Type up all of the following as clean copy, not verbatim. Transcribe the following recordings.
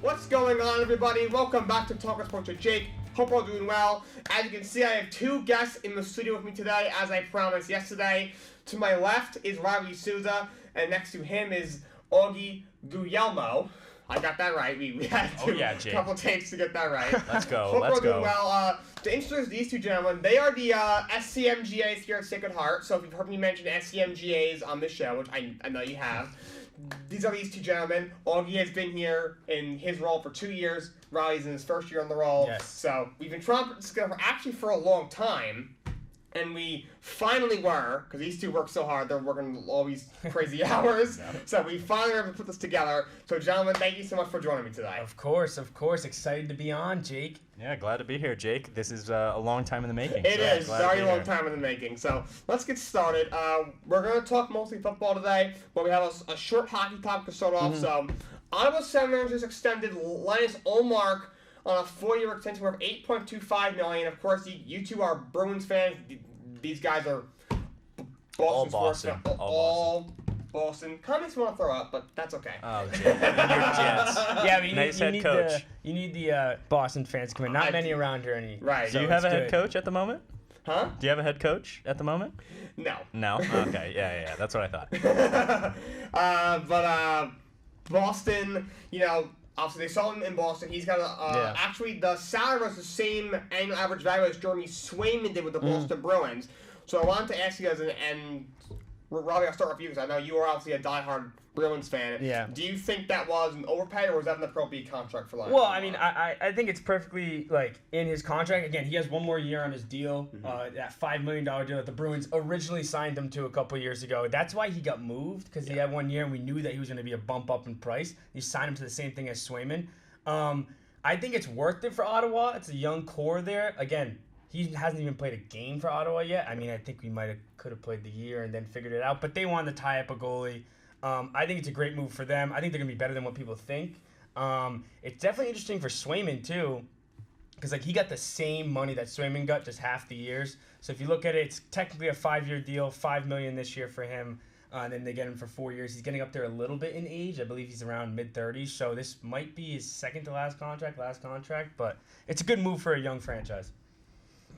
What's going on, everybody? Welcome back to Talkin Sports with Jake. Hope we're all doing well. As you can see, I have two guests in the studio with me today, as I promised yesterday. To my left is Souza, and next to him is Augie Guglielmo. I got that right. We had a couple takes to get that right. Let's go. Hope Let's we're doing go. well. To introduce these two gentlemen, they are the SCMGAs here at Sacred Heart. So if you've heard me mention SCMGAs on this show, which I know you have, these are these two gentlemen. Augie has been here in his role for 2 years. Riley's in his first year on the role. Yes. So we've been trying to put this together for a long time. And we finally were, because these two work so hard, they're working all these crazy hours. No. So we finally were able to put this together. So gentlemen, thank you so much for joining me today. Of course. Excited to be on, Jake. Yeah, glad to be here, Jake. This is a long time in the making. It is, very long time in the making. So let's get started. We're going to talk mostly football today, but we have a short hockey topic to start off. So Ottawa Senators just extended Linus Ullmark on a 4-year extension worth $8.25 million. Of course, you two are Bruins fans. These guys are Boston sports fans. All Boston. Kind of makes me want to throw up, but that's okay. Oh, Jake. Your Jets. Yeah, but nice head coach. You need the Boston fans to come in. Not many around here any. Right. Do you have a head coach at the moment? Huh? Do you have a head coach at the moment? No. No? Okay. Yeah. That's what I thought. But Boston, obviously, they saw him in Boston. He's got actually, the salary was the same annual average value as Jeremy Swayman did with the Boston Bruins. So I wanted to ask you guys, and Robbie, I'll start with you because I know you are obviously a diehard Bruins fan. Yeah. Do you think that was an overpay, or was that an appropriate contract for Linus? Well, I mean, I think it's perfectly, in his contract. Again, he has 1 more year on his deal, that $5 million deal that the Bruins originally signed him to a couple years ago. That's why he got moved, because he had 1 year, and we knew that he was going to be a bump up in price. He signed him to the same thing as Swayman. I think it's worth it for Ottawa. It's a young core there. Again, he hasn't even played a game for Ottawa yet. I mean, I think we could have played the year and then figured it out, but they wanted to tie up a goalie. I think it's a great move for them. I think they're going to be better than what people think. It's definitely interesting for Swayman, too, because he got the same money that Swayman got, just half the years. So if you look at it, it's technically a 5-year deal, $5 million this year for him, and then they get him for 4 years. He's getting up there a little bit in age. I believe he's around mid-30s, so this might be his second to last contract, but it's a good move for a young franchise.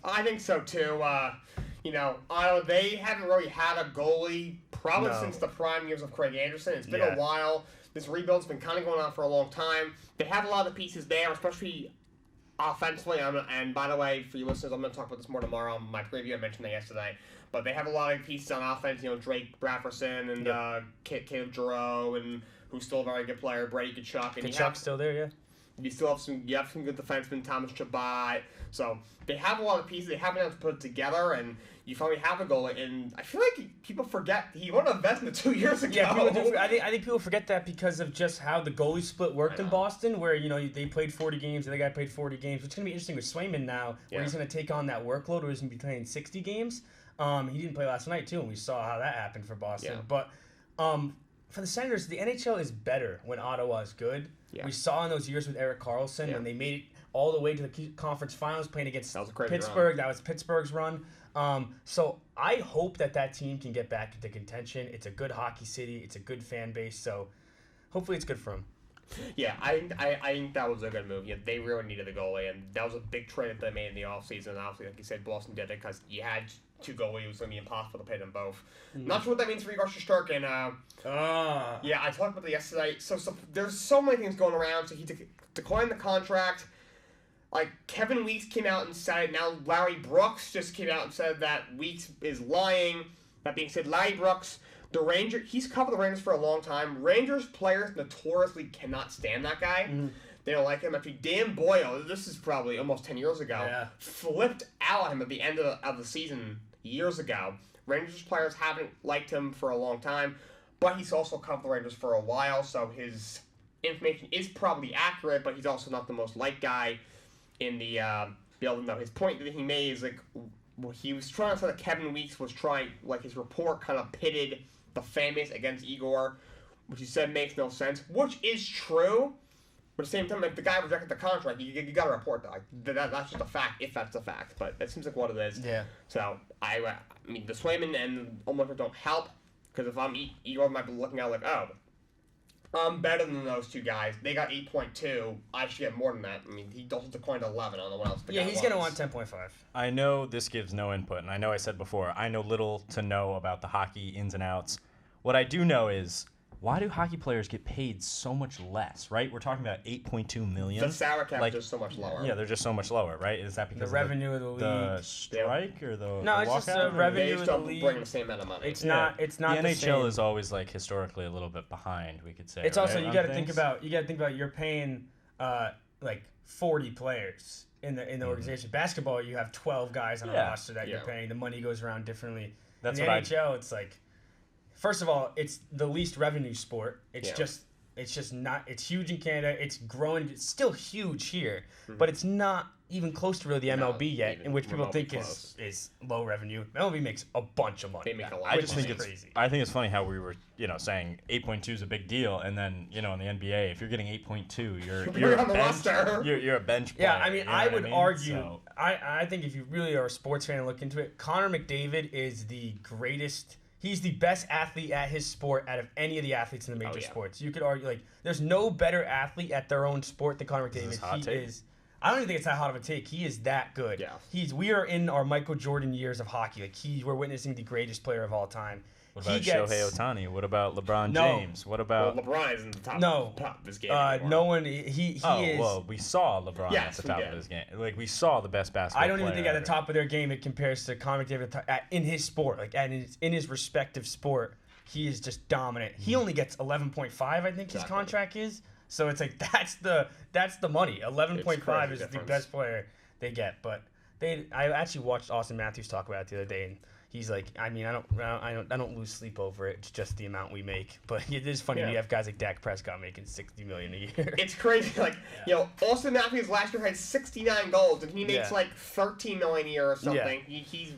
I think so, too. Ottawa, they haven't really had a goalie probably since the prime years of Craig Anderson. It's been a while. This rebuild's been kind of going on for a long time. They have a lot of pieces there, especially offensively. And by the way, for you listeners, I'm going to talk about this more tomorrow on my preview. I mentioned that yesterday. But they have a lot of pieces on offense. Drake Bradfordson and Caleb Giroux, and who's still a very good player, Brady Tkachuk. And Tkachuk's still there, yeah. You still have some good defensemen, Thomas Chabot. So they have a lot of pieces. They haven't been able to put it together, and you finally have a goalie. And I feel like people forget he won a Vezina 2 years ago. Yeah, I think people forget that because of just how the goalie split worked in Boston, where they played 40 games, the other guy played 40 games. It's going to be interesting with Swayman now, where he's going to take on that workload, where he's going to be playing 60 games. He didn't play last night too, and we saw how that happened for Boston. Yeah. But for the Senators, the NHL is better when Ottawa is good. Yeah. We saw in those years with Erik Karlsson when they made it all the way to the conference finals, playing against Pittsburgh. That was Pittsburgh's run. So I hope that team can get back into contention. It's a good hockey city. It's a good fan base. So hopefully it's good for them. Yeah, I think that was a good move. Yeah, they really needed a goalie, and that was a big trade that they made in the offseason. And obviously, like you said, Boston did it because you had two goalies. It was going to be impossible to pay them both. Not sure what that means for Igor Shesterkin. Yeah, I talked about it yesterday. So there's so many things going around. So he declined the contract. Kevin Weeks came out and said, now Larry Brooks just came out and said that Weeks is lying. That being said, Larry Brooks, he's covered the Rangers for a long time. Rangers players notoriously cannot stand that guy. They don't like him. Actually, Dan Boyle, this is probably almost 10 years ago, flipped out at him at the end of the season years ago. Rangers players haven't liked him for a long time, but he's also covered the Rangers for a while, so his information is probably accurate, but he's also not the most liked guy in the building, though. His point that he made is, he was trying to say that Kevin Weeks was trying, his report kind of pitted the fan base against Igor, which he said makes no sense, which is true. But at the same time, the guy rejected the contract. You got to report that. That's just a fact, if that's a fact. But it seems like what it is. Yeah. So, I mean, the Swayman and Ullmark don't help. Because if I'm Igor, I might be looking at Better than those two guys. They got 8.2. I should get more than that. I mean, he also declined 11. I don't know what else. Yeah, he's going to want 10.5. I know this gives no input, and I know I said before, I know little to know about the hockey ins and outs. What I do know is, why do hockey players get paid so much less, right? We're talking about $8.2 million. The salary cap is just so much lower. Yeah, they're just so much lower, right? Is that because the revenue of the league, the strike, or the no? The It's just the walkout, revenue They of just the don't league. bring the same amount of money. It's not. It's not the the NHL same. is always like historically a little bit behind. We could say. It's right, also you on got to things? think about you're paying like 40 players in the organization. Basketball, you have 12 guys on a roster that you're paying. The money goes around differently. That's in the what NHL, it's like, first of all, it's the least revenue sport. It's just not. It's huge in Canada. It's growing. It's still huge here, but it's not even close to really the MLB yet, in which people think is low revenue. MLB makes a bunch of money. They make a lot. I just think it's crazy. I think it's funny how we were, saying 8.2 is a big deal, and then in the NBA, if you're getting 8.2, you're on the a bench, roster. You're a bench player. Yeah, I mean, you know I what would mean? argue. So, I think if you really are a sports fan and look into it, Connor McDavid is the greatest. He's the best athlete at his sport out of any of the athletes in the major sports. You could argue there's no better athlete at their own sport than Connor McDavid. I don't even think it's that hot of a take. He is that good. Yeah. We are in our Michael Jordan years of hockey. We're witnessing the greatest player of all time. what about Shohei Ohtani? What about LeBron James? What about? Well, LeBron isn't the top of his game anymore. No one. He is. Well, we saw LeBron at the top of his game. Like we saw the best basketball. I don't even think player at the top of their game it compares to Connor McDavid in his sport, in his respective sport. He is just dominant. He only gets 11.5, I think his contract is. So it's like that's the money. 11.5 is the best player they get. But I actually watched Austin Matthews talk about it the other day, and he's like, I mean, I don't lose sleep over it. It's just the amount we make. But it is funny when you have guys like Dak Prescott making $60 million a year. It's crazy. Austin Matthews last year had 69 goals, and he makes like $13 million a year or something. Yeah. He's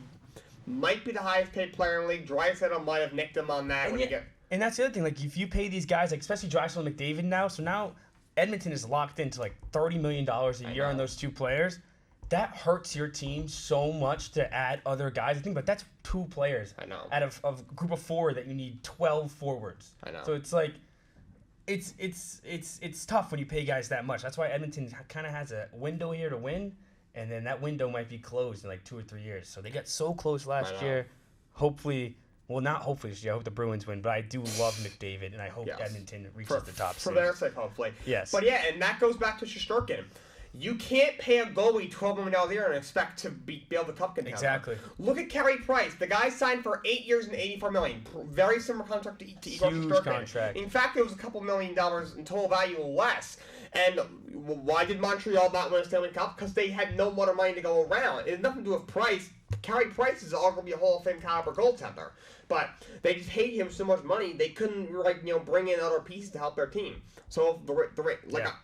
might be the highest paid player in the league. Draisaitl might have nicked him on that. And that's the other thing. Like, if you pay these guys, like especially Draisaitl and McDavid now, so now Edmonton is locked into like $30 million a year on those two players. That hurts your team so much to add other guys. I think, but that's two players. I know. Out of a group of four that you need 12 forwards. I know. So it's like, it's tough when you pay guys that much. That's why Edmonton kind of has a window here to win, and then that window might be closed in like 2 or 3 years. So they got so close last year. Hopefully. Well, not hopefully this year. I hope the Bruins win, but I do love McDavid, and I hope Edmonton reaches the top for seed. their sake, hopefully. Yes. But yeah, and that goes back to Shesterkin. You can't pay a goalie $12 million a year and expect to be able to cup contender. Exactly. Look at Carey Price. The guy signed for 8 years and $84 million. Very similar contract to Igor Huge Shesterkin. contract. In fact, it was a couple $1 million in total value less. And why did Montreal not win a Stanley Cup? Because they had no more money to go around. It had nothing to do with Price. Carey Price is arguably a Hall of Fame caliber goaltender. But they just paid him so much money they couldn't bring in other pieces to help their team. So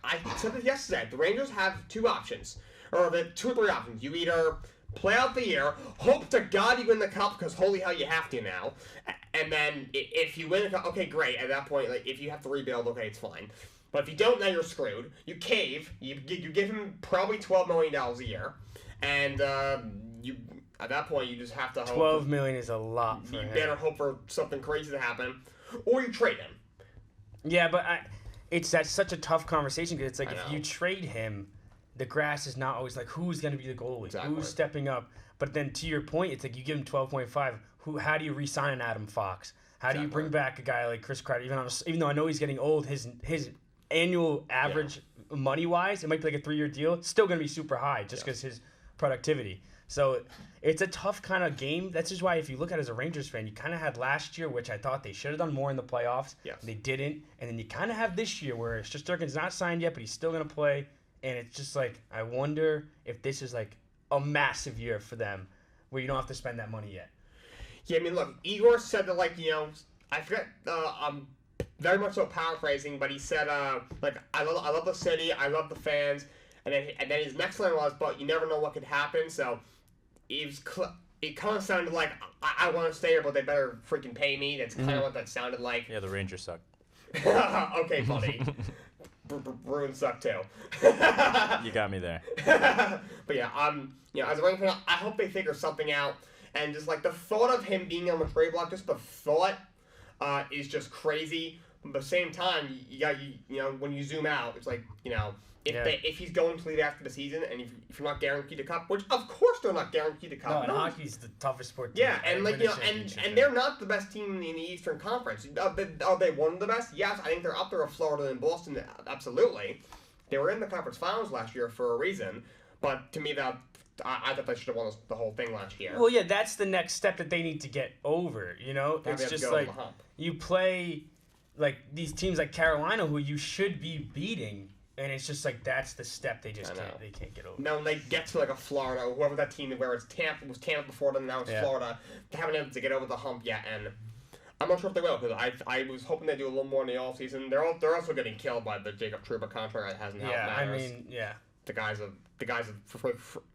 I said this yesterday, the Rangers have two options, or the 2 or 3 options. You either play out the year, hope to God you win the cup because holy hell you have to now, and then if you win the cup, okay great. At that point, if you have to rebuild, okay it's fine. But if you don't, now you're screwed. You cave. You give him probably $12 million a year, and at that point, you just have to hope. $12 million is a lot for him. You better hope for something crazy to happen, or you trade him. Yeah, but that's such a tough conversation because it's like if you trade him, the grass is not always like who's going to be the goalie, who's stepping up. But then to your point, it's like you give him 12.5. How do you re-sign an Adam Fox? How do you bring back a guy like Chris Kreider? Even though I know he's getting old, his annual average money wise, it might be like a 3-year deal. It's still going to be super high just because his productivity. So it's a tough kind of game. That's just why if you look at it as a Rangers fan, you kind of had last year, which I thought they should have done more in the playoffs. Yes. They didn't. And then you kind of have this year where Shesterkin's not signed yet, but he's still going to play. And it's just like, I wonder if this is like a massive year for them where you don't have to spend that money yet. Yeah, I mean, look, Igor said that, I forget, I'm very much so paraphrasing, but he said, I love the city, I love the fans. And then his next line was, but you never know what could happen. So it kind of sounded like, I want to stay here, but they better freaking pay me. That's kind of what that sounded like. Yeah, the Rangers suck. Okay, buddy. Bruins suck too. You got me there. But yeah, as a Rangers fan, I hope they figure something out. And just the thought of him being on the trade block, just the thought is just crazy. But at the same time, you know, when you zoom out, it's like, you know, if he's going to leave after the season, and if you're not guaranteed a cup, which of course they're not guaranteed a cup. No, and hockey's the toughest sport. Yeah, and like you know, and they're not the best team in the Eastern Conference. Are they one of the best? Yes, I think they're up there with Florida and Boston. Absolutely, they were in the conference finals last year for a reason. But to me, I thought they should have won the whole thing last year. Well, yeah, that's the next step that they need to get over. You know, it's just like you play like these teams like Carolina, who you should be beating. And it's just like that's the step they just can't get over. Now when they get to like a Florida or whoever that team where it's Tampa before them, now it's Florida. They haven't been able to get over the hump yet, and I'm not sure if they will because I was hoping they'd do a little more in the offseason. They're also getting killed by the Jacob Trouba contract that hasn't helped matters. I mean, yeah. The guys are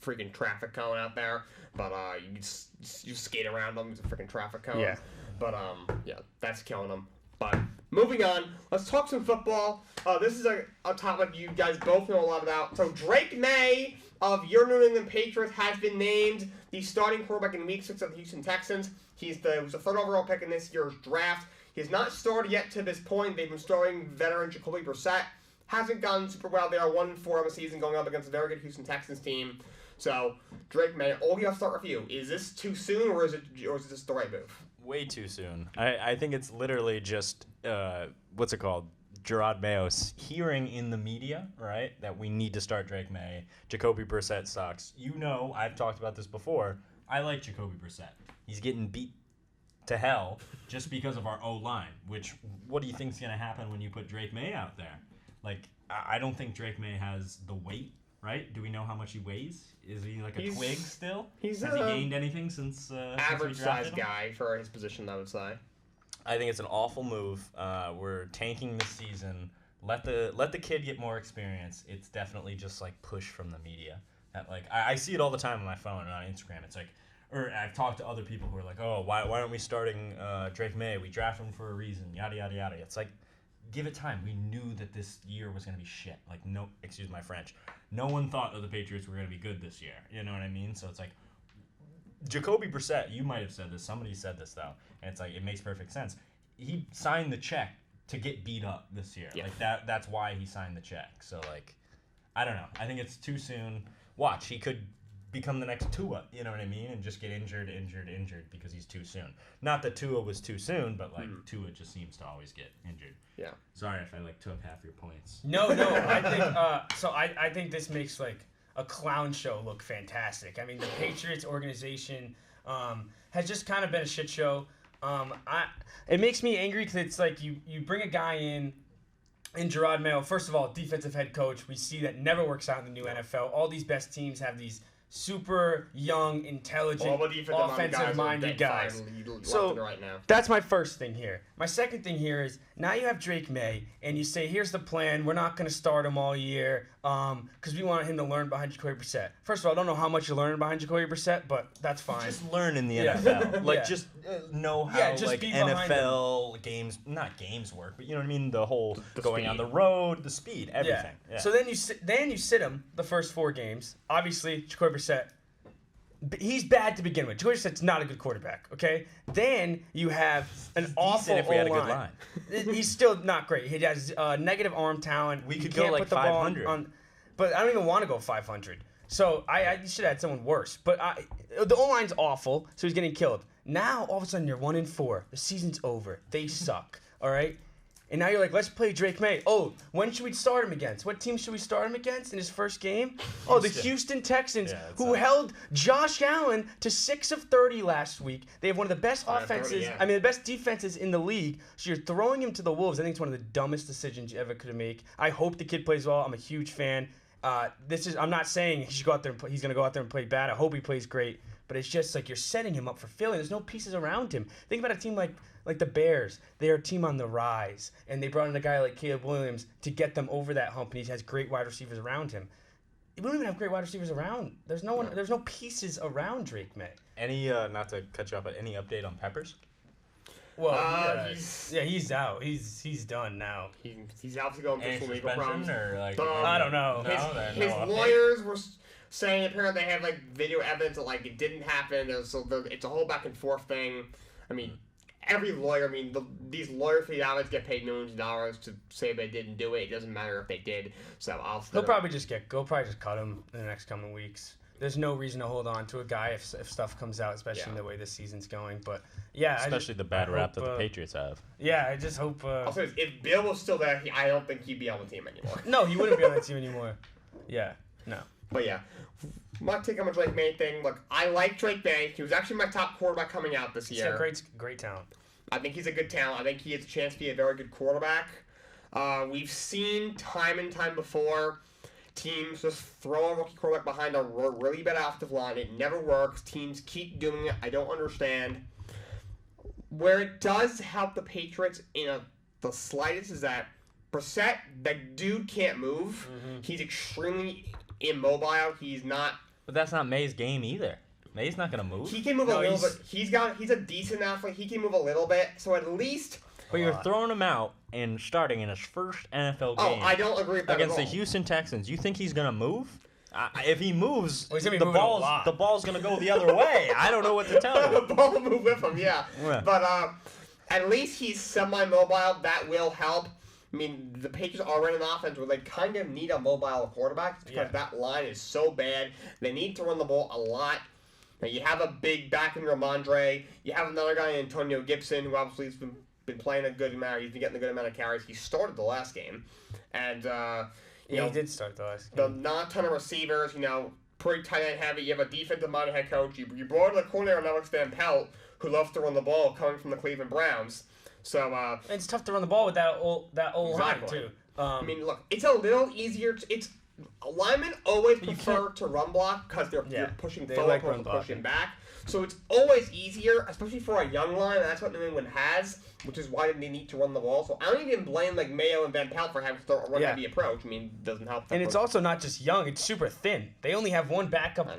freaking traffic cone out there, but you skate around them. It's a freaking traffic cone. Yeah. But yeah, that's killing them. But moving on, let's talk some football. This is a topic you guys both know a lot about. So Drake Maye of your New England Patriots has been named the starting quarterback in Week 6 of the Houston Texans. He was the third overall pick in this year's draft. He has not started yet to this point. They've been starting veteran Jacoby Brissett. Hasn't gone super well. They are 1-4 on the season going up against a very good Houston Texans team. So Drake Maye, Augie, I'll start with you. Is this too soon or is it just the right move? Way too soon. I think it's literally just, what's it called? Gerard Mayo's hearing in the media, right, that we need to start Drake Maye. Jacoby Brissett sucks. You know, I've talked about this before. I like Jacoby Brissett. He's getting beat to hell just because of our O-line, which, what do you think's going to happen when you put Drake Maye out there? Like, I don't think Drake Maye has the weight, right? Do we know how much he weighs? Is he like a twig still? Has he gained anything since average-sized guy for his position, I would say. I think it's an awful move. We're tanking this season. Let the kid get more experience. It's definitely just like push from the media. Like I see it all the time on my phone and on Instagram. It's like, or I've talked to other people who are like, oh, why aren't we starting Drake Maye? We drafted him for a reason. Yada yada yada. It's like, give it time. We knew that this year was gonna be shit. Like excuse my French. No one thought that the Patriots were gonna be good this year. You know what I mean? So it's like, Jacoby Brissett, you might have said this. Somebody said this though, and it's like it makes perfect sense. He signed the check to get beat up this year. Yeah. Like that's why he signed the check. So like, I don't know. I think it's too soon. Watch, he could become the next Tua. You know what I mean? And just get injured because he's too soon. Not that Tua was too soon, but like Tua just seems to always get injured. Yeah. Sorry if I like took half your points. No. I think I think this makes like a clown show look fantastic. I mean, the Patriots organization has just kind of been a shit show. It makes me angry because it's like you bring a guy in Gerard Mayo. First of all, defensive head coach. We see that never works out in the new NFL. All these best teams have these super young, intelligent, offensive-minded guys. So right now. That's my first thing here. My second thing here is now you have Drake Maye, and you say, here's the plan. We're not going to start him all year because we want him to learn behind Jacoby Brissett. First of all, I don't know how much you're learning behind Jacoby Brissett, but that's fine. Just learn in the NFL. Like, just know how just like NFL games, not games work, but you know what I mean? The whole going speed on the road, the speed, everything. Yeah. So then you sit him the first 4 games. Obviously, Jacoby Brissett, he's bad to begin with. Jacoby Brissett's not a good quarterback, okay? Then you have an awful if we had a good line. He's still not great. He has negative arm talent. We could go like 500. But I don't even want to go 500. So I should have had someone worse. But the O-line's awful, so he's getting killed. Now, all of a sudden, you're 1-4. The season's over. They suck, all right? And now you're like, let's play Drake Maye. Oh, when should we start him against? What team should we start him against in his first game? Oh, the Houston Texans, who held Josh Allen to 6 of 30 last week. They have one of the best offenses, the best defenses in the league. So you're throwing him to the Wolves. I think it's one of the dumbest decisions you ever could have made. I hope the kid plays well. I'm a huge fan. I'm not saying he should go out there and he's going to go out there and play bad. I hope he plays great. But it's just like you're setting him up for failure. There's no pieces around him. Think about a team like the Bears. They're a team on the rise. And they brought in a guy like Caleb Williams to get them over that hump. And he has great wide receivers around him. We don't even have great wide receivers around. There's no one. There's no pieces around Drake Maye. Any, not to cut you off, but any update on Peppers? Well, he's out. He's done now. He's obviously going through some legal problems. Or like, I don't know. His lawyers were saying apparently they had like video evidence that like it didn't happen. It's a whole back and forth thing. I mean, every lawyer, I mean, these lawyer fee hours get paid millions of dollars to say they didn't do it. It doesn't matter if they did. So They'll probably just cut him in the next coming weeks. There's no reason to hold on to a guy if stuff comes out, especially in the way this season's going. But yeah, especially the bad rap that the Patriots have. Yeah, I just hope. I'll say this, if Bill was still there, I don't think he'd be on the team anymore. No, he wouldn't be on the team anymore. Yeah, no. But yeah, my take on the Drake May thing. Look, I like Drake May. He was actually my top quarterback coming out this year. He's got great talent. I think he's a good talent. I think he has a chance to be a very good quarterback. We've seen time and time before teams just throw a rookie quarterback behind a really bad offensive line. It never works. Teams keep doing it. I don't understand. Where it does help the Patriots the slightest is that Brissett, that dude can't move. Mm-hmm. He's extremely immobile. He's not. But that's not May's game either. May's not gonna move. He can move a little bit. He's a decent athlete. He can move a little bit. So at least. But you're throwing him out and starting in his first NFL game. Oh, I don't agree with that against at all. the Houston Texans. You think he's gonna move? If he moves, the ball's gonna go the other way. I don't know what to tell you. The ball will move with him, yeah. But at least he's semi-mobile. That will help. I mean, the Patriots are running an offense where they kind of need a mobile quarterback because that line is so bad. They need to run the ball a lot. Now, you have a big back in Ramondre. You have another guy, Antonio Gibson, who obviously has been playing a good amount. He's been getting a good amount of carries. He started the last game. And, he did start the last game. The non-ton of receivers, pretty tight end heavy. You have a defensive-minded head coach. You brought in the coordinator, Alex Van Pelt, who loves to run the ball, coming from the Cleveland Browns. So it's tough to run the ball with that old line too. I mean, look, it's a little easier. Linemen always prefer to run block because you're pushing forward and pushing back. So it's always easier, especially for a young line, and that's what New England has, which is why they need to run the ball. So I don't even blame Mayo and Van Pelt for having to run heavy approach. I mean, it doesn't help. And it's also not just young; it's super thin. They only have one backup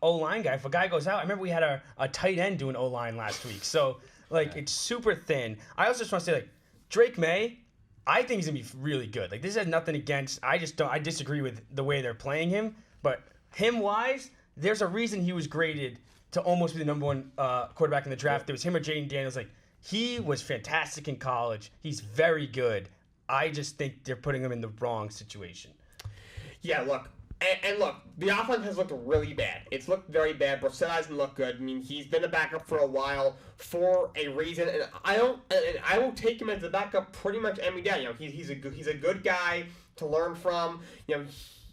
O-line guy. If a guy goes out, I remember we had a tight end doing O-line last week. So it's super thin. I also just want to say Drake May. I think he's gonna be really good. This has nothing against. I disagree with the way they're playing him, but him-wise, there's a reason he was graded to almost be the number one quarterback in the draft. There was him or Jaden Daniels. He was fantastic in college. He's very good. I just think they're putting him in the wrong situation. Yeah, look. And look, the offense has looked really bad. It's looked very bad. Brissett hasn't looked good. I mean, he's been a backup for a while for a reason, and I will take him as a backup pretty much every day. He's a good guy to learn from.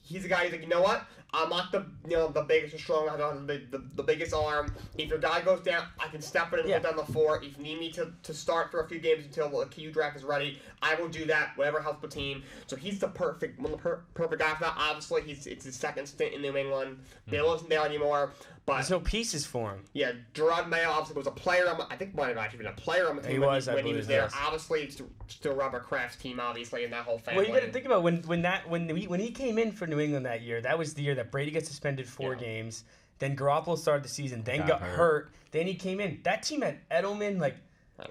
He's a guy who's like, you know what? I'm not the biggest or strong. I don't have the biggest arm. If your guy goes down, I can step in and hold down the fort. If you need me to start for a few games until the QU draft is ready, I will do that. Whatever helps the team. So he's the perfect guy for that. Obviously, it's his second stint in New England. Bill isn't there anymore. But there's no pieces for him. Yeah, Gerard Mayo obviously was a player. I think might have actually been a player on the team when he was there. Obviously, it's still Robert Kraft's team, obviously, and that whole family. Well, you got to think about when he came in for New England that year. That was the year that Brady got suspended 4 games. Then Garoppolo started the season. Then got hurt. Then he came in. That team had Edelman,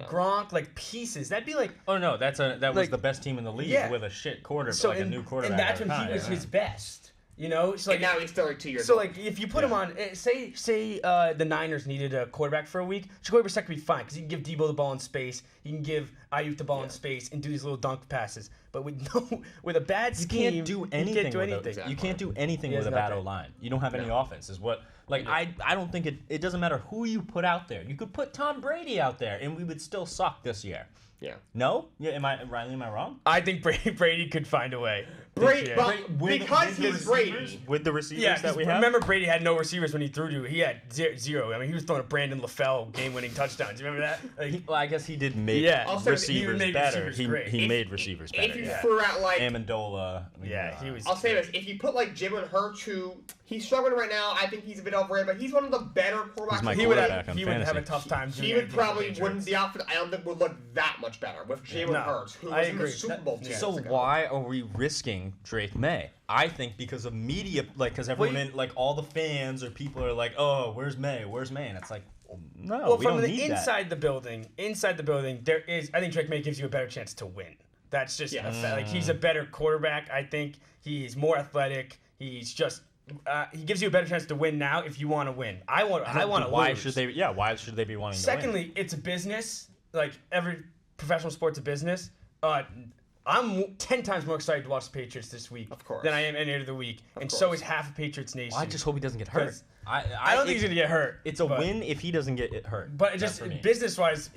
Gronk, pieces. That'd be oh no, that was the best team in the league with a shit quarterback, a new quarterback. And that's when he was his best. So and now he's still 2 years. So if you put him on, say the Niners needed a quarterback for a week, Jacoby Brissett could be fine because he can give Debo the ball in space, he can give Ayuk the ball in space, and do these little dunk passes. But with a bad scheme, you can't do anything. You can't do anything with a bad O-line. You don't have any offense. Is what I don't think it doesn't matter who you put out there. You could put Tom Brady out there, and we would still suck this year. Yeah. No? Yeah. Riley? Am I wrong? I think Brady could find a way. Because he's Brady. With the receivers that we have? Remember, Brady had no receivers when he threw to. He had 0. I mean, he was throwing a Brandon LaFell game-winning touchdowns. You remember that? I guess he did make receivers better. He made receivers better. If you threw out Amendola. He was. I'll say this: if you put Jalen Hurts, who he's struggling right now, I think he's a bit overrated, but he's one of the better quarterbacks. He would have a tough time. He would probably wouldn't. The outfit I don't think would look that much better with Jalen Hurts, who was in the Super Bowl. So why are we risking Drake May? I think because of media, because everyone all the fans or people are like, oh, where's May? Where's May? And it's no, we don't need that. Inside the building, there is. I think Drake May gives you a better chance to win. That's just he's a better quarterback. I think he's more athletic. He's just he gives you a better chance to win now if you want to win. I want to lose. Why should they be wanting to win? Secondly, it's a business. Like every professional sport's a business. I'm 10 times more excited to watch the Patriots this week than I am any other week. So is half of Patriots Nation. Well, I just hope he doesn't get hurt. I don't think he's going to get hurt. It's a win if he doesn't get hurt. But just business-wise,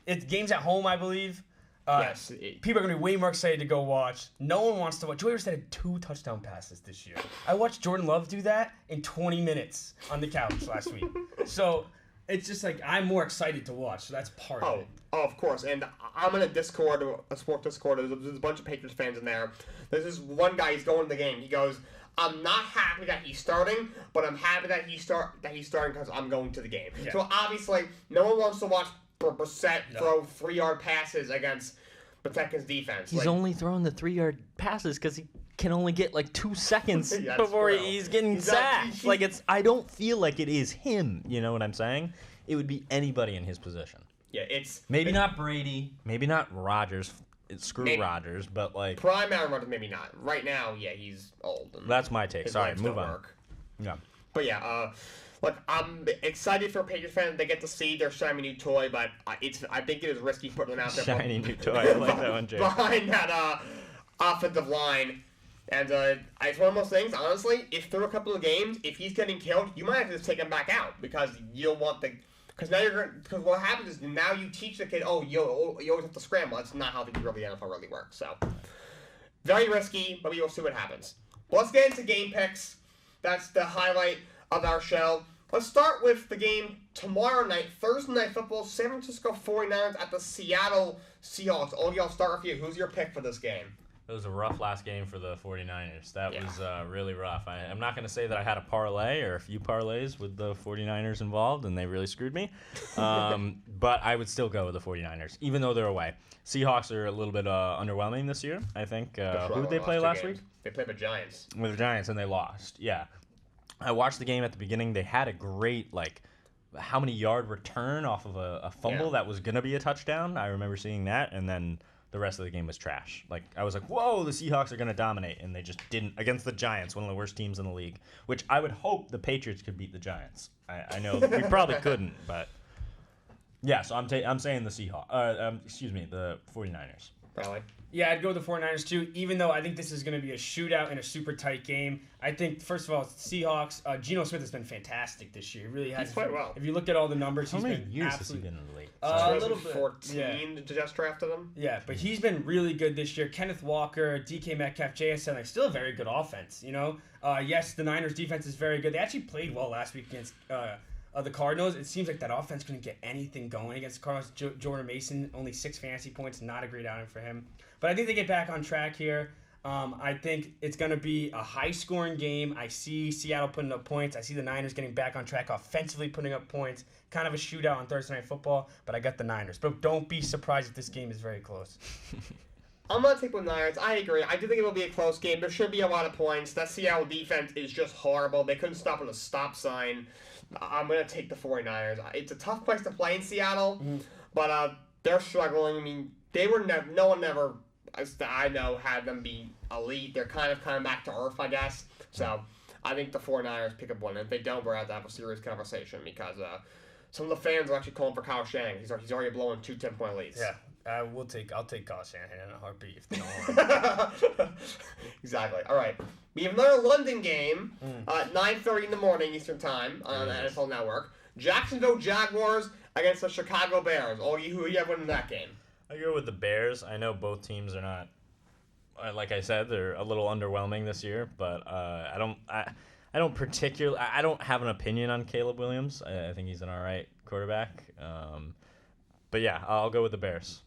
it's games at home, I believe. Yes. People are going to be way more excited to go watch. No one wants to watch. Joey Rivers had 2 touchdown passes this year. I watched Jordan Love do that in 20 minutes on the couch last week. So it's just like I'm more excited to watch. So that's part of it. Oh, of course. And I'm in a Discord, a sport Discord. There's a bunch of Patriots fans in there. There's this one guy, he's going to the game. He goes, I'm not happy that he's starting, but I'm happy that he's starting because I'm going to the game. Yeah. So obviously, no one wants to watch Brissett throw 3-yard passes against Patek's defense. He's only throwing the 3-yard passes because he can only get like 2 seconds before he's getting sacked. I don't feel like it is him. You know what I'm saying? It would be anybody in his position. Yeah, it's maybe not Brady, maybe not Rodgers. Screw Rodgers, but like prime Aaron Rodgers, maybe not. Right now, yeah, he's old. That's my take. Sorry, move on. Yeah, but yeah, look, I'm excited for Patriots fans. They get to see their shiny new toy, but I think it is risky putting them out there. Shiny new toy. I like that one, Jay. Behind that offensive line. And it's one of those things, honestly, if through a couple of games, if he's getting killed, you might have to just take him back out because you'll want the... Because what happens is now you teach the kid, you always have to scramble. That's not how the NFL really works. So, very risky, but we will see what happens. Let's get into game picks. That's the highlight of our show. Let's start with the game tomorrow night, Thursday Night Football, San Francisco 49ers at the Seattle Seahawks. Augie, I'll start with you. Who's your pick for this game? It was a rough last game for the 49ers. That was really rough. I'm not going to say that I had a parlay or a few parlays with the 49ers involved, and they really screwed me. But I would still go with the 49ers, even though they're away. Seahawks are a little bit underwhelming this year, I think. Who did they play last week? They played the Giants. With the Giants, and they lost. Yeah. I watched the game at the beginning. They had a great, how many yard return off of a fumble that was going to be a touchdown. I remember seeing that, and then... the rest of the game was trash. I was like, whoa, the Seahawks are going to dominate, and they just didn't against the Giants, one of the worst teams in the league, which I would hope the Patriots could beat the Giants. I know we probably couldn't, but yeah, so I'm saying the Seahawks. The 49ers. Probably. Yeah, I'd go with the 49ers too, even though I think this is going to be a shootout in a super tight game. I think, first of all, Seahawks, Geno Smith has been fantastic this year. He really has. He's played well. If you look at all the numbers, How many years has he been in the league? A little bit. 14 to just drafted him. Yeah, but he's been really good this year. Kenneth Walker, DK Metcalf, JSN, still a very good offense, you know? Yes, the Niners defense is very good. They actually played well last week against the Cardinals. It seems like that offense couldn't get anything going against the Cardinals. Jordan Mason, only 6 fantasy points, not a great outing for him. But I think they get back on track here. I think it's going to be a high-scoring game. I see Seattle putting up points. I see the Niners getting back on track offensively, putting up points. Kind of a shootout on Thursday Night Football, but I got the Niners. But don't be surprised if this game is very close. I'm going to take the Niners. I agree. I do think it will be a close game. There should be a lot of points. That Seattle defense is just horrible. They couldn't stop at a stop sign. I'm going to take the 49ers. It's a tough place to play in Seattle, but they're struggling. I mean, they were no one ever, as I know, had them be elite. They're kind of coming back to earth, I guess. So I think the 49ers pick up one. If they don't, we're going to have a serious conversation because some of the fans are actually calling for Kyle Shanahan. He's already blowing 2 10-point leads. Yeah. I'll take Kyle Shanahan in a heartbeat if they don't want. Exactly. All right. We have another London game at 9:30 in the morning Eastern Time on the NFL Network. Jacksonville Jaguars against the Chicago Bears. Who you have winning that game? I go with the Bears. I know both teams are not, like I said, they're a little underwhelming this year, but I don't have an opinion on Caleb Williams. I think he's an all right quarterback. But yeah, I'll go with the Bears.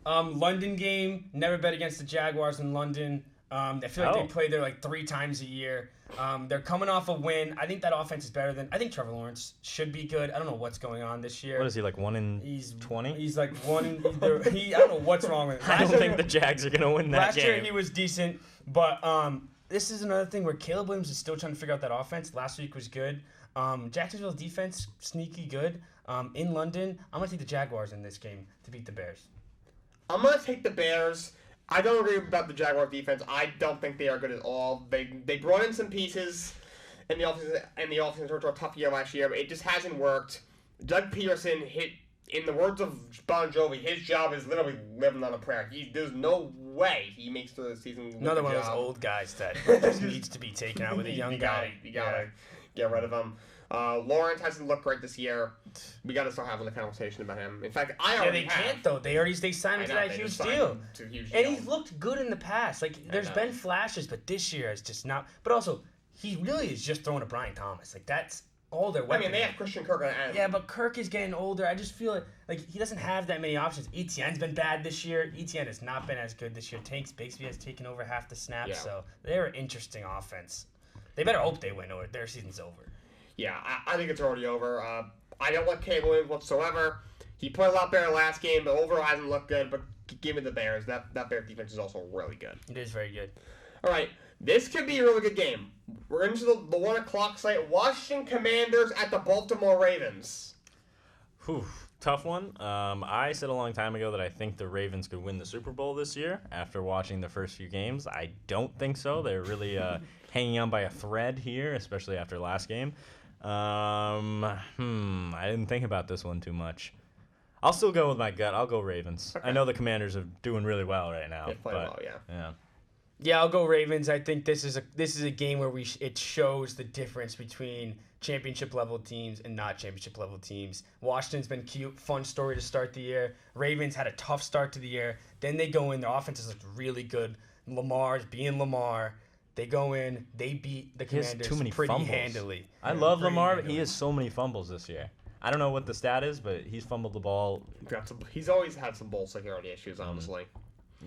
London game. Never bet against the Jaguars in London. I feel like they play there 3 times a year. They're coming off a win. I think that offense is better than. I think Trevor Lawrence should be good. I don't know what's going on this year. What is he, 1 in 20? He's 1 in. I don't know what's wrong with him. I don't think the Jags are gonna win that game. Last year he was decent, but this is another thing where Caleb Williams is still trying to figure out that offense. Last week was good. Jacksonville's defense sneaky good. In London, I'm gonna take the Jaguars in this game to beat the Bears. I'm going to take the Bears. I don't agree about the Jaguars defense. I don't think they are good at all. They brought in some pieces in the offense after a tough year last year, but it just hasn't worked. Doug Peterson in the words of Bon Jovi, his job is literally living on a prayer. There's no way he makes through the season. Another one of those old guys that just needs to be taken out with a young guy. You gotta get rid of him. Lawrence hasn't looked great this year. We got to start having a conversation about him. In fact, they can't though. They signed him to that huge deal. And he's looked good in the past. Like there's been flashes, but this year is just not. But also, he really is just throwing to Brian Thomas. Like that's all their weapons. I mean, they have Christian Kirk on the end. Yeah, but Kirk is getting older. I just feel like he doesn't have that many options. Etienne's been bad this year. Etienne has not been as good this year. Tanks Bixby has taken over half the snaps, so they're an interesting offense. They better hope they win or their season's over. Yeah, I think it's already over. I don't like Caleb Williams whatsoever. He played a lot better last game, but overall hasn't looked good. But give me the Bears. That Bears defense is also really good. It is very good. All right, this could be a really good game. We're into the 1 o'clock slate. Washington Commanders at the Baltimore Ravens. Whew, tough one. I said a long time ago that I think the Ravens could win the Super Bowl this year after watching the first few games. I don't think so. They're really hanging on by a thread here, especially after last game. I didn't think about this one too much. I'll still go with my gut. I'll go Ravens. Okay. I know the Commanders are doing really well right now. They play well, yeah. Yeah, I'll go Ravens. I think this is a game where it shows the difference between championship level teams and not championship level teams. Washington's been cute, fun story to start the year. Ravens had a tough start to the year. Then they go in, their offense has looked really good. Lamar's being Lamar. They go in, they beat the Commanders pretty handily. I love Lamar, but he has so many fumbles this year. I don't know what the stat is, but he's fumbled the ball. He's always had some ball security issues, honestly.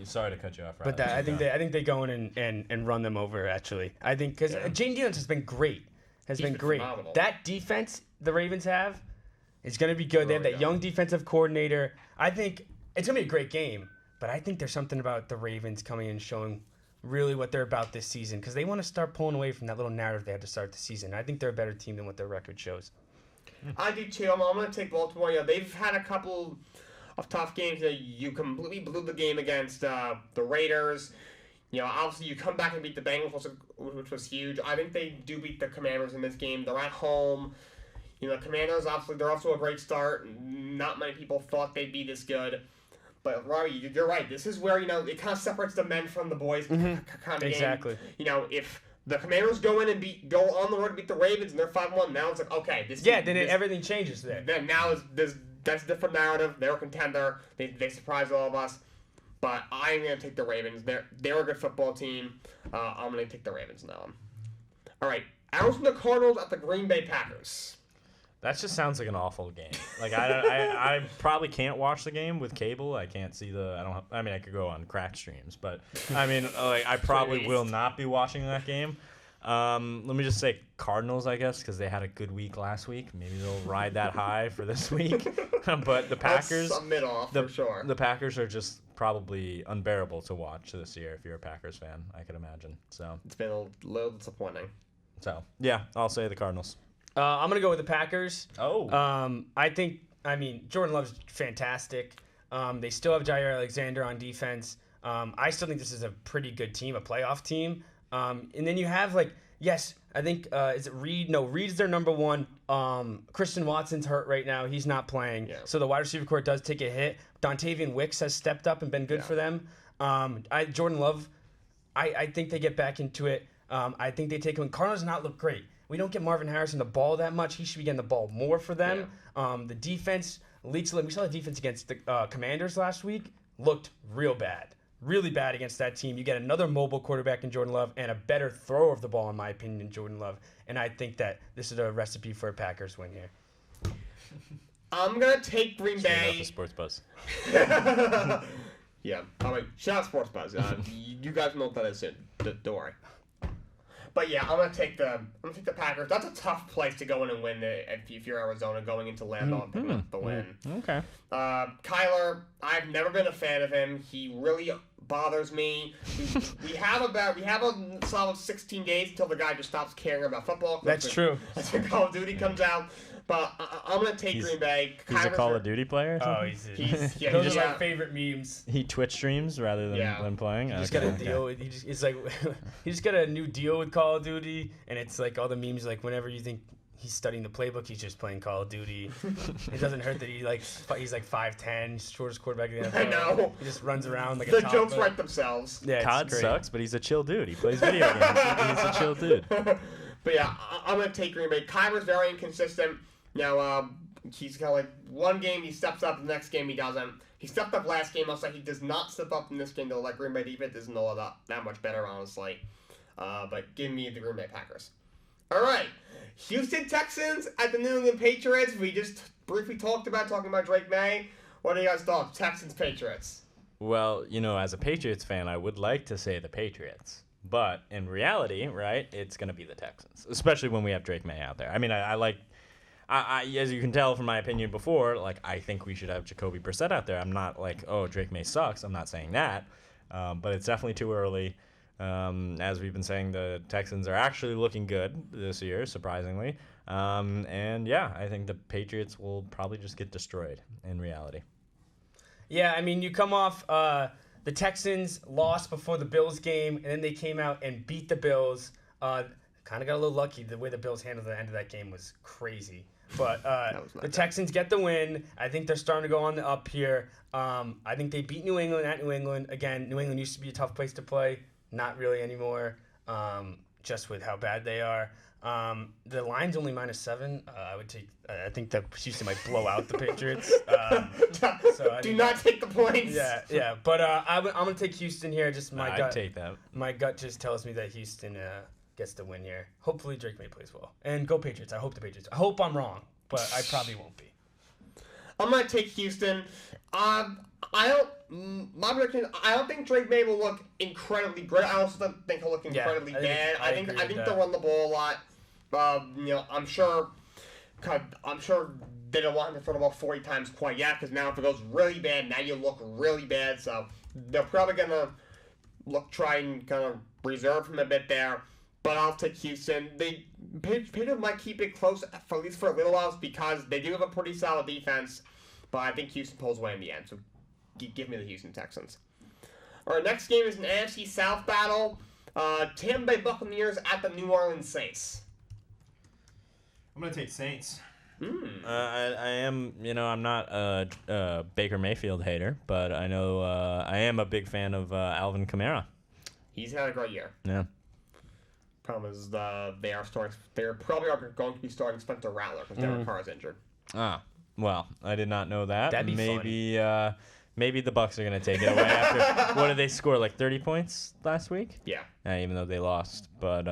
Sorry to cut you off, Riley. But I think they go in and run them over, actually. I think because Jane Daniels has been great. He's been great. Phenomenal. That defense the Ravens have is going to be good. They have that young defensive coordinator. I think it's going to be a great game, but I think there's something about the Ravens coming in and showing really what they're about this season because they want to start pulling away from that little narrative they had to start the season. I think they're a better team than what their record shows. I do too. I'm going to take Baltimore. They've had a couple of tough games. You completely blew the game against the Raiders. Obviously you come back and beat the Bengals, which was huge. I think they do beat the Commanders in this game. They're at home. The Commanders, obviously, they're off to a great start. Not many people thought they'd be this good. But, Robbie, you're right. This is where, it kind of separates the men from the boys kind of game. Exactly. If the Commanders go in and go on the road to beat the Ravens and they're 5-1, now it's like, okay. Everything changes there. Then now that's a different narrative. They're a contender. They surprised all of us. But I'm going to take the Ravens. They're a good football team. I'm going to take the Ravens now. All right. Arizona Cardinals at the Green Bay Packers. That just sounds like an awful game. Like I probably can't watch the game with cable. I can't see I could go on crack streams, but I probably will not be watching that game. Let me just say Cardinals, I guess, because they had a good week last week. Maybe they'll ride that high for this week. But the Packers, that's a mid-off for sure. The Packers are just probably unbearable to watch this year if you're a Packers fan. I could imagine. So it's been a little disappointing. So yeah, I'll say the Cardinals. I'm going to go with the Packers. Oh. Jordan Love's fantastic. They still have Jair Alexander on defense. I still think this is a pretty good team, a playoff team. And then you have, I think, is it Reed? No, Reed's their number one. Christian Watson's hurt right now. He's not playing. Yeah. So the wide receiver core does take a hit. Dontavian Wicks has stepped up and been good for them. Jordan Love, I think they get back into it. I think they take him. Cardinals not look great. We don't get Marvin Harrison the ball that much. He should be getting the ball more for them. Yeah. The defense leaks. We saw the defense against the Commanders last week. Looked real bad. Really bad against that team. You get another mobile quarterback in Jordan Love and a better thrower of the ball, in my opinion, than Jordan Love. And I think that this is a recipe for a Packers win here. I'm going to take Green Bay. The Sports Buzz. Yeah. Shout out Sports Buzz. You guys know what that is soon. Don't worry. But yeah, I'm gonna take the Packers. That's a tough place to go in and win if you're Arizona going into Lambeau and picking up the win. Okay. Kyler, I've never been a fan of him. He really bothers me. We have a solid 16 days until the guy just stops caring about football. That's true. That's when Call of Duty comes out. But I'm going to take Green Bay. He's a Call of Duty player or something? Those are my favorite memes. He Twitch streams rather than playing? He just got a deal. It's like he just got a new deal with Call of Duty, and it's like all the memes like whenever you think he's studying the playbook, he's just playing Call of Duty. It doesn't hurt that he's like 5'10", shortest quarterback in the NFL. I know. He just runs around like the a The jokes write themselves. Yeah, COD sucks, but he's a chill dude. He plays video games. He's a chill dude. But yeah, I'm going to take Green Bay. Kyler's very inconsistent. Now, he's got like one game he steps up, the next game he doesn't. He stepped up last game, also he does not step up in this game, though. Like Green Bay defense isn't all that much better, honestly. But give me the Green Bay Packers. All right, Houston Texans at the New England Patriots. We just briefly talking about Drake Maye. What do you guys thought? Texans, Patriots. Well, as a Patriots fan, I would like to say the Patriots. But in reality, right, it's going to be the Texans, especially when we have Drake Maye out there. I mean, I as you can tell from my opinion before, like, I think we should have Jacoby Brissett out there. I'm not like, oh, Drake Maye sucks. I'm not saying that. But it's definitely too early. As we've been saying, the Texans are actually looking good this year, surprisingly. And yeah, I think the Patriots will probably just get destroyed in reality. Yeah, I mean, you come off the Texans lost before the Bills game, and then they came out and beat the Bills. Kind of got a little lucky. The way the Bills handled the end of that game was crazy. But the Texans get the win. I think they're starting to go on the up here. I think they beat New England at New England. Again, New England used to be a tough place to play. Not really anymore, just with how bad they are. The line's only -7. I think that Houston might blow out the Patriots. Do not take the points. Yeah. But I'm going to take Houston here. Just my gut. I'd take that. My gut just tells me that Houston gets the win here. Hopefully Drake Maye plays well. And go Patriots. I hope the Patriots. I hope I'm wrong, but I probably won't be. I'm going to take Houston. My prediction, I don't think Drake Maye will look incredibly great. I also don't think he'll look incredibly bad. I think they'll run the ball a lot. I'm sure they don't want him to throw the ball 40 times quite yet, because now if it goes really bad, now you look really bad. So they're probably gonna try and kind of reserve him a bit there. But I'll take Houston. Patriots might keep it close for at least for a little while, because they do have a pretty solid defense. But I think Houston pulls away in the end. So give me the Houston Texans. Our next game is an NFC South battle. Tampa Bay Buccaneers at the New Orleans Saints. I'm going to take Saints. I am, I'm not a Baker Mayfield hater, but I know I am a big fan of Alvin Kamara. He's had a great year. Yeah. Problem is they're probably going to be starting Spencer Rattler because Derek Carr is injured. Ah, well, I did not know that. That'd be funny. Maybe the Bucs are going to take it away after. What did they score, like 30 points last week? Yeah. Even though they lost. But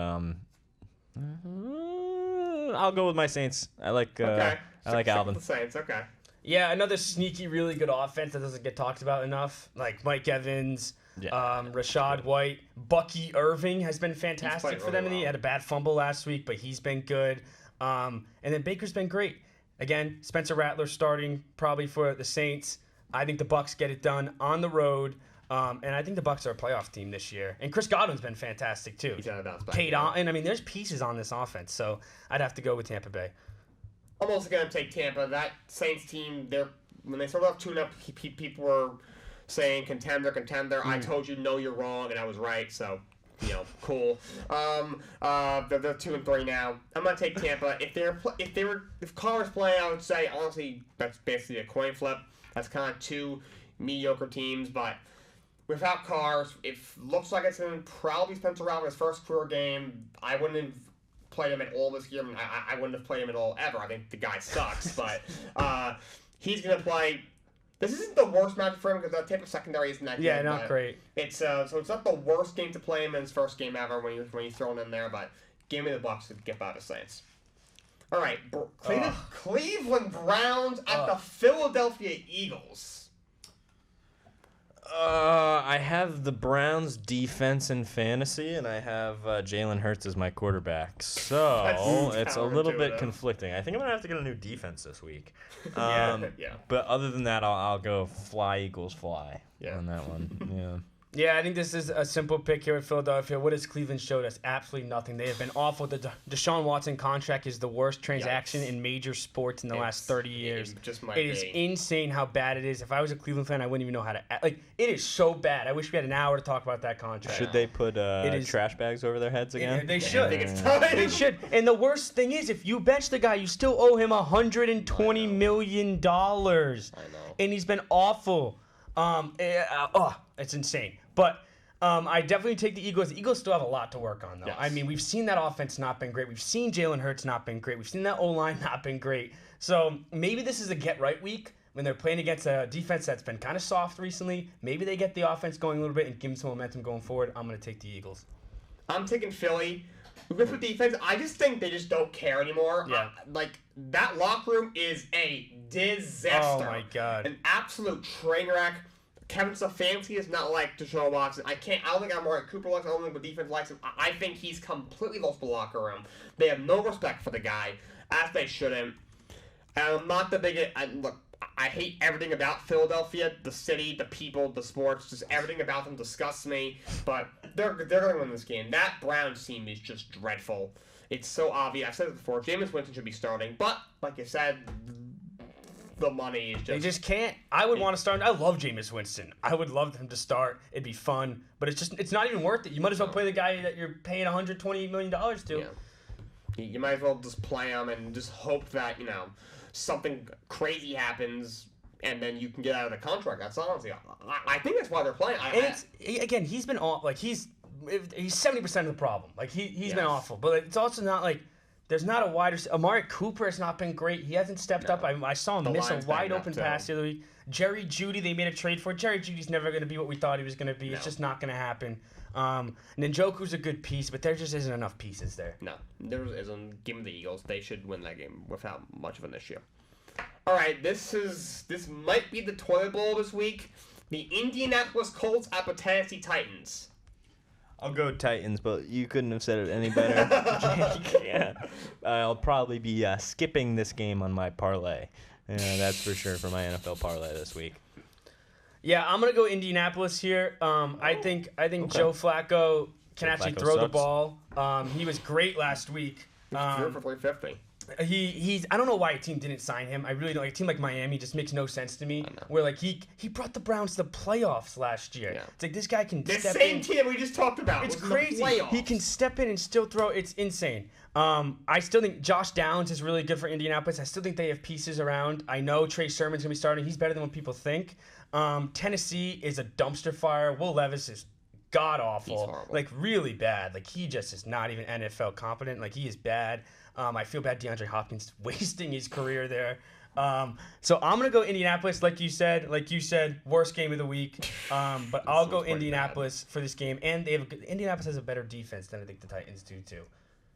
I'll go with my Saints. I like Alvin. The Saints, okay. Yeah, another sneaky, really good offense that doesn't get talked about enough. Like Mike Evans, Rashad White. Bucky Irving has been fantastic for them. He had a bad fumble last week, but he's been good. And then Baker's been great. Again, Spencer Rattler starting probably for the Saints. I think the Bucs get it done on the road. And I think the Bucs are a playoff team this year. And Chris Godwin's been fantastic, too. He's had a bounce back. Kate Otten. I mean, there's pieces on this offense, so I'd have to go with Tampa Bay. I'm also going to take Tampa. That Saints team, when they started off 2-0, people were saying contender. I told you, no, you're wrong, and I was right, so, cool. They're 2-3 now. I'm going to take Tampa. If Carr's playing, I would say, honestly, that's basically a coin flip. That's kind of two mediocre teams, but without Carr, it looks like it's going to probably Spencer Rattler's first career game. I wouldn't have played him at all this year. I wouldn't have played him at all ever. I think the guy sucks, but he's going to play. This isn't the worst match for him because the Tampa secondary isn't that good. Yeah, not great. So it's not the worst game to play him in his first game ever when you throw him in there, but give me the Bucs to get by the Saints. All right, Cleveland Browns at the Philadelphia Eagles. I have the Browns defense in fantasy, and I have Jalen Hurts as my quarterback. So it's a little bit conflicting. I think I'm going to have to get a new defense this week. Yeah. But other than that, I'll go fly, Eagles, fly on that one. Yeah. Yeah, I think this is a simple pick here with Philadelphia. What has Cleveland showed us? Absolutely nothing. They have been awful. The Deshaun Watson contract is the worst transaction in major sports in the last 30 years. It is insane how bad it is. If I was a Cleveland fan, I wouldn't even know how to act. Like, it is so bad. I wish we had an hour to talk about that contract. Should they put trash bags over their heads again? They should. I think it's time. They should. And the worst thing is, if you bench the guy, you still owe him $120 million. I know. And he's been awful. It's insane. But I definitely take the Eagles. The Eagles still have a lot to work on, though. Yes. I mean, we've seen that offense not been great. We've seen Jalen Hurts not been great. We've seen that O-line not been great. So maybe this is a get-right week when they're playing against a defense that's been kind of soft recently. Maybe they get the offense going a little bit and give them some momentum going forward. I'm going to take the Eagles. I'm taking Philly. With defense, I just think they just don't care anymore. Yeah. That locker room is a disaster. Oh, my God. An absolute train wreck. Kevin Stefanski is not like Deshaun Watson. I don't think Amari Cooper likes him. I don't think the defense likes him. I think he's completely lost the locker room. They have no respect for the guy, as they shouldn't. And I'm not the biggest... Look, I hate everything about Philadelphia, the city, the people, the sports, just everything about them disgusts me. But they're going to win this game. That Browns team is just dreadful. It's so obvious. I've said it before. Jameis Winston should be starting. But, like you said, the money is just... They just can't. I would want to start. I love Jameis Winston. I would love him to start. It'd be fun. But it's not even worth it. You might as well play the guy that you're paying $128 million to. Yeah. You might as well just play him and just hope that, something crazy happens and then you can get out of the contract. That's honestly, I think that's why they're playing. Again, he's been he's 70% of the problem. Like he's been awful, but it's also not like there's not a wide receiver. Amari Cooper has not been great. He hasn't stepped up. I saw him miss a wide open pass the other week. Jerry Jeudy, they made a trade for. Jerry Judy's never going to be what we thought he was going to be. No. It's just not going to happen. Njoku's a good piece, but there just isn't enough pieces there. No, there isn't. Give them the Eagles. They should win that game without much of an issue. All right, this might be the toilet bowl this week. The Indianapolis Colts at the Tennessee Titans. I'll go Titans, but you couldn't have said it any better. Yeah. I'll probably be skipping this game on my parlay. That's for sure for my NFL parlay this week. Yeah, I'm gonna go Indianapolis here. I think Joe Flacco can actually throw the ball. He was great last week. He threw for 350. He's I don't know why a team didn't sign him. I really don't. Like, a team like Miami just makes no sense to me. Where like he brought the Browns to the playoffs last year. Yeah. It's like this guy can step in. The same team we just talked about. It's crazy. He can step in and still throw. It's insane. I still think Josh Downs is really good for Indianapolis. I still think they have pieces around. I know Trey Sermon's gonna be starting. He's better than what people think. Tennessee is a dumpster fire. Will Levis is god awful. Like really bad. Like he just is not even NFL competent. Like he is bad. I feel bad DeAndre Hopkins wasting his career there. So I'm gonna go Indianapolis, like you said, worst game of the week. But I'll go Indianapolis for this game, and Indianapolis has a better defense than I think the Titans do too.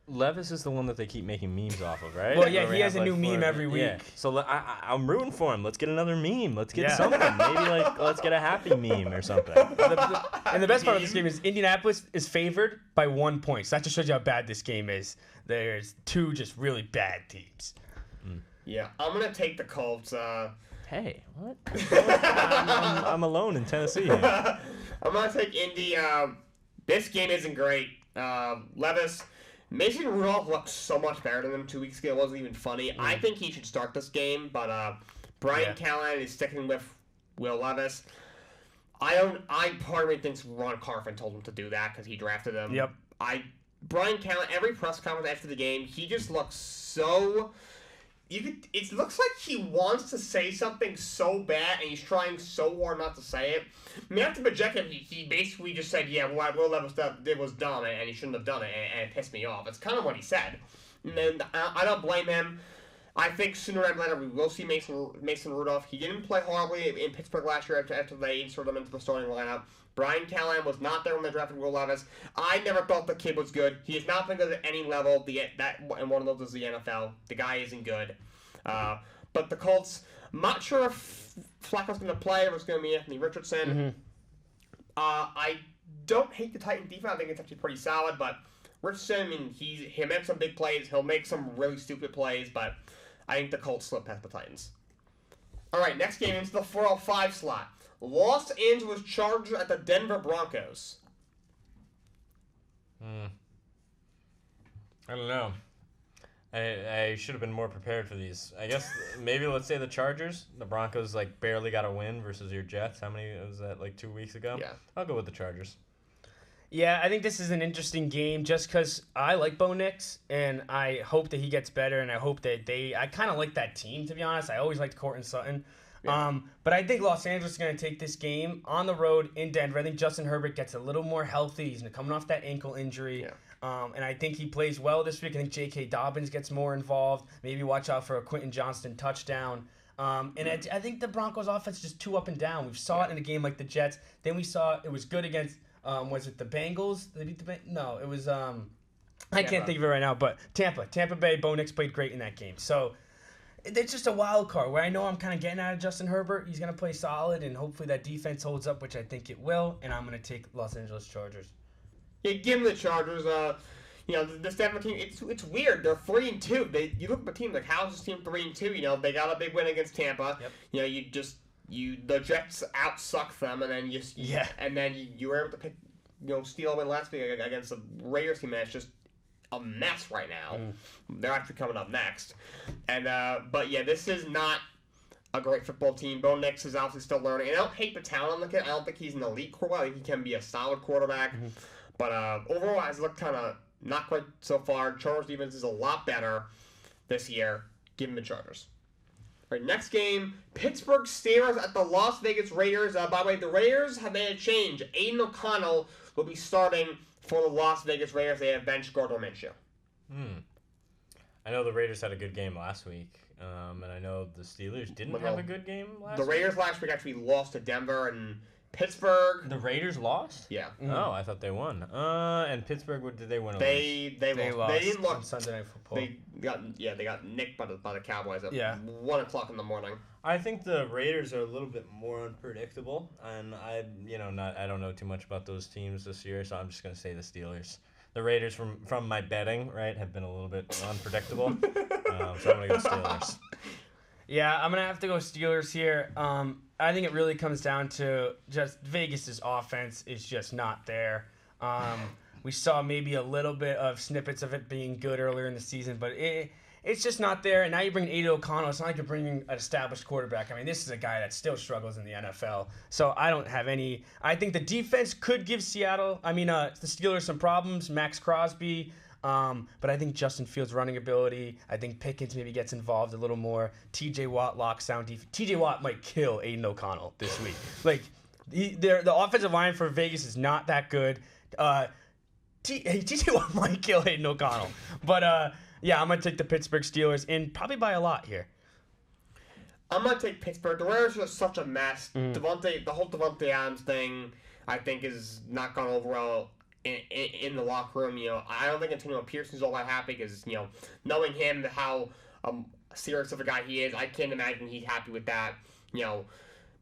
Levis is the one that they keep making memes off of, right? Well, yeah, he has a new meme every week. Yeah. So I'm rooting for him. Let's get another meme. Let's get something. Maybe let's get a happy meme or something. And the best part of this game is Indianapolis is favored by 1 point. So that just shows you how bad this game is. There's two just really bad teams. Yeah, I'm gonna take the Colts. Hey, what? I'm alone in Tennessee. I'm gonna take Indy. This game isn't great. Levis. Mason Rudolph looked so much better than him 2 weeks ago. It wasn't even funny. I think he should start this game, but Brian Callahan is sticking with Will Levis. Part of me thinks Ron Carfin told him to do that because he drafted him. Yep. Brian Callahan, every press conference after the game, he just looks so... It looks like he wants to say something so bad, and he's trying so hard not to say it. I mean, after Bajeka, he basically just said, yeah, what Will Levis did was dumb, and he shouldn't have done it, and it pissed me off. It's kind of what he said. And I don't blame him. I think sooner or later we will see Mason Rudolph. He didn't play horribly in Pittsburgh last year after they inserted him into the starting lineup. Brian Callahan was not there when they drafted Will Levis. I never thought the kid was good. He has not been good at any level. And one of those is the NFL. The guy isn't good. But the Colts, I'm not sure if Flacco's going to play or it's going to be Anthony Richardson. Mm-hmm. I don't hate the Titan defense. I think it's actually pretty solid. But Richardson, I mean, he'll make some big plays. He'll make some really stupid plays. But I think the Colts slip past the Titans. All right, next game into the 405 slot. Los Angeles Chargers at the Denver Broncos. I don't know. I should have been more prepared for these. I guess maybe let's say the Chargers. The Broncos like barely got a win versus your Jets. How many was that, like 2 weeks ago? Yeah. I'll go with the Chargers. Yeah, I think this is an interesting game just because I like Bo Nix, and I hope that he gets better, and I hope that I kind of like that team, to be honest. I always liked Courtland Sutton. Yeah. But I think Los Angeles is going to take this game on the road in Denver. I think Justin Herbert gets a little more healthy. He's coming off that ankle injury. Yeah. And I think he plays well this week. I think J.K. Dobbins gets more involved. Maybe watch out for a Quentin Johnston touchdown. And I think the Broncos offense is just too up and down. We saw it in a game like the Jets. Then we saw it was good against, was it the Bengals? Did they beat the No, it was, I can't think of it right now, but Tampa Bay, Bo Nix played great in that game. So it's just a wild card where I know I'm kind of getting out of Justin Herbert. He's going to play solid, and hopefully that defense holds up, which I think it will, and I'm going to take Los Angeles Chargers. Yeah, give them the Chargers. This Denver team, it's weird. They're 3-2. You look at the team, like how's this team 3-2? They got a big win against Tampa. Yep. The Jets outsuck them, and then you were able to pick, steal a win last week against the Raiders team. That's just a mess right now. They're actually coming up next, and but yeah, this is not a great football team. Bo Nix is obviously still learning, and I don't hate the talent on the kid. I don't think he's an elite quarterback. I think he can be a solid quarterback, but overall, it's looked kind of not quite so far. Chargers defense is a lot better this year. Give him the Chargers. All right, next game, Pittsburgh Steelers at the Las Vegas Raiders. By the way, the Raiders have made a change. Aiden O'Connell will be starting for the Las Vegas Raiders. They have bench Gardner Minshew. I know the Raiders had a good game last week, and I know the Steelers didn't have a good game last week. The Raiders last week actually lost to Denver, and Pittsburgh. The Raiders lost? Yeah. Oh, I thought they won. And Pittsburgh, did they win? They lost. They didn't look on Sunday Night Football. They got nicked by the Cowboys at 1:00 in the morning. I think the Raiders are a little bit more unpredictable, and I don't know too much about those teams this year, so I'm just gonna say the Steelers. The Raiders, from my betting, right, have been a little bit unpredictable, so I'm gonna go Steelers. Yeah, I'm gonna have to go Steelers here. I think it really comes down to just Vegas's offense is just not there. We saw maybe a little bit of snippets of it being good earlier in the season, but it's just not there. And now you bring Aiden O'Connell. It's not like you're bringing an established quarterback. I mean, this is a guy that still struggles in the NFL. So I don't have any. I think the defense could give the Steelers some problems. Max Crosby. But I think Justin Fields' running ability, I think Pickens maybe gets involved a little more. TJ Watt locks down defense. TJ Watt might kill Aiden O'Connell this week. The offensive line for Vegas is not that good. TJ Watt might kill Aiden O'Connell. But, I'm going to take the Pittsburgh Steelers, and probably by a lot here. I'm going to take Pittsburgh. The Raiders are such a mess. The whole Devontae Adams thing, I think, is not gone over well in the locker room. I don't think Antonio Pearson's all that happy because, knowing him, how serious of a guy he is, I can't imagine he's happy with that.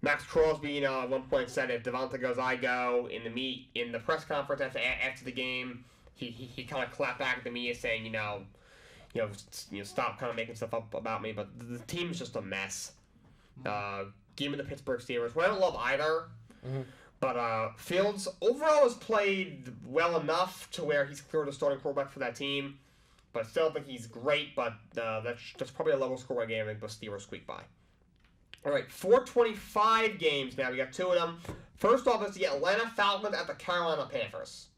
Max Crosby, at one point said, if Devontae goes, I go. In the press conference after the game, he kind of clapped back at the media saying, stop kind of making stuff up about me. But the team's just a mess. Give me the Pittsburgh Steelers. Well, I don't love either. But Fields overall has played well enough to where he's cleared the starting quarterback for that team. But I still don't think he's great, but that's probably a level scoring game. I think the Steelers squeak by. All right, 425 games now. We got two of them. First off is the Atlanta Falcons at the Carolina Panthers.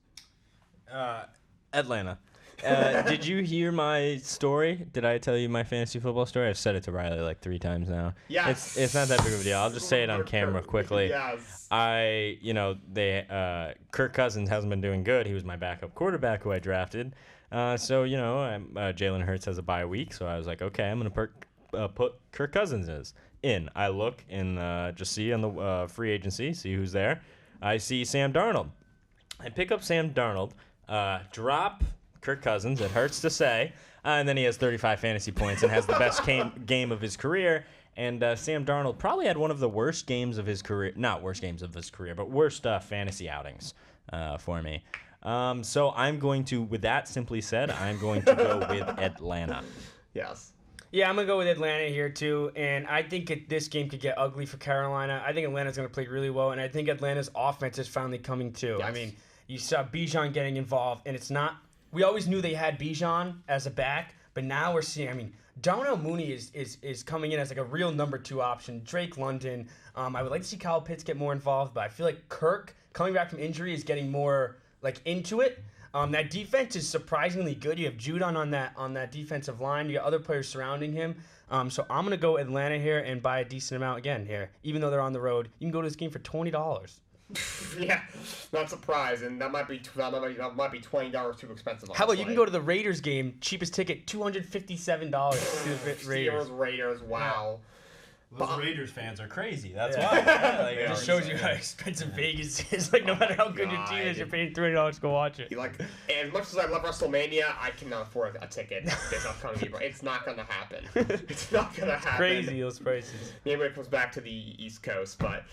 Atlanta. Did you hear my story? Did I tell you my fantasy football story? I've said it to Riley like 3 times now. Yes. It's not that big of a deal. I'll just say it on camera quickly. Yes. Kirk Cousins hasn't been doing good. He was my backup quarterback who I drafted. Jalen Hurts has a bye week, so I was like, okay, I'm gonna put Kirk Cousins in. I look and just see on the free agency, see who's there. I see Sam Darnold. I pick up Sam Darnold, drop Kirk Cousins, it hurts to say, and then he has 35 fantasy points and has the best game of his career. And Sam Darnold probably had one of the worst games of his career, not worst games of his career, but worst fantasy outings for me. So I'm going to, with that simply said, I'm going to go with Atlanta. Yes. Yeah, I'm going to go with Atlanta here, too. And I think this game could get ugly for Carolina. I think Atlanta's going to play really well. And I think Atlanta's offense is finally coming, too. Yes. I mean, you saw Bijan getting involved. And it's not... We always knew they had Bijan as a back. But now we're seeing... I mean, Darnell Mooney is coming in as like a real number 2 option. Drake London. I would like to see Kyle Pitts get more involved. But I feel like Kirk, coming back from injury, is getting more like into it. That defense is surprisingly good. You have Judon on that defensive line. You got other players surrounding him. So I'm gonna go Atlanta here and buy a decent amount again here. Even though they're on the road, you can go to this game for $20. Yeah, not surprised, and that might be $20 too expensive. How about you can go to the Raiders game, cheapest ticket, $257 to the Raiders. Raiders, wow. Those Raiders fans are crazy. That's Yeah. why. Like, It just shows you how expensive Vegas is. Like, no matter how good your team is, you're paying $20 to go watch it. Like, as much as I love WrestleMania, I cannot afford a ticket this upcoming year. It's not going to happen. It's not going to happen. Crazy, those prices. Maybe it comes back to the East Coast, but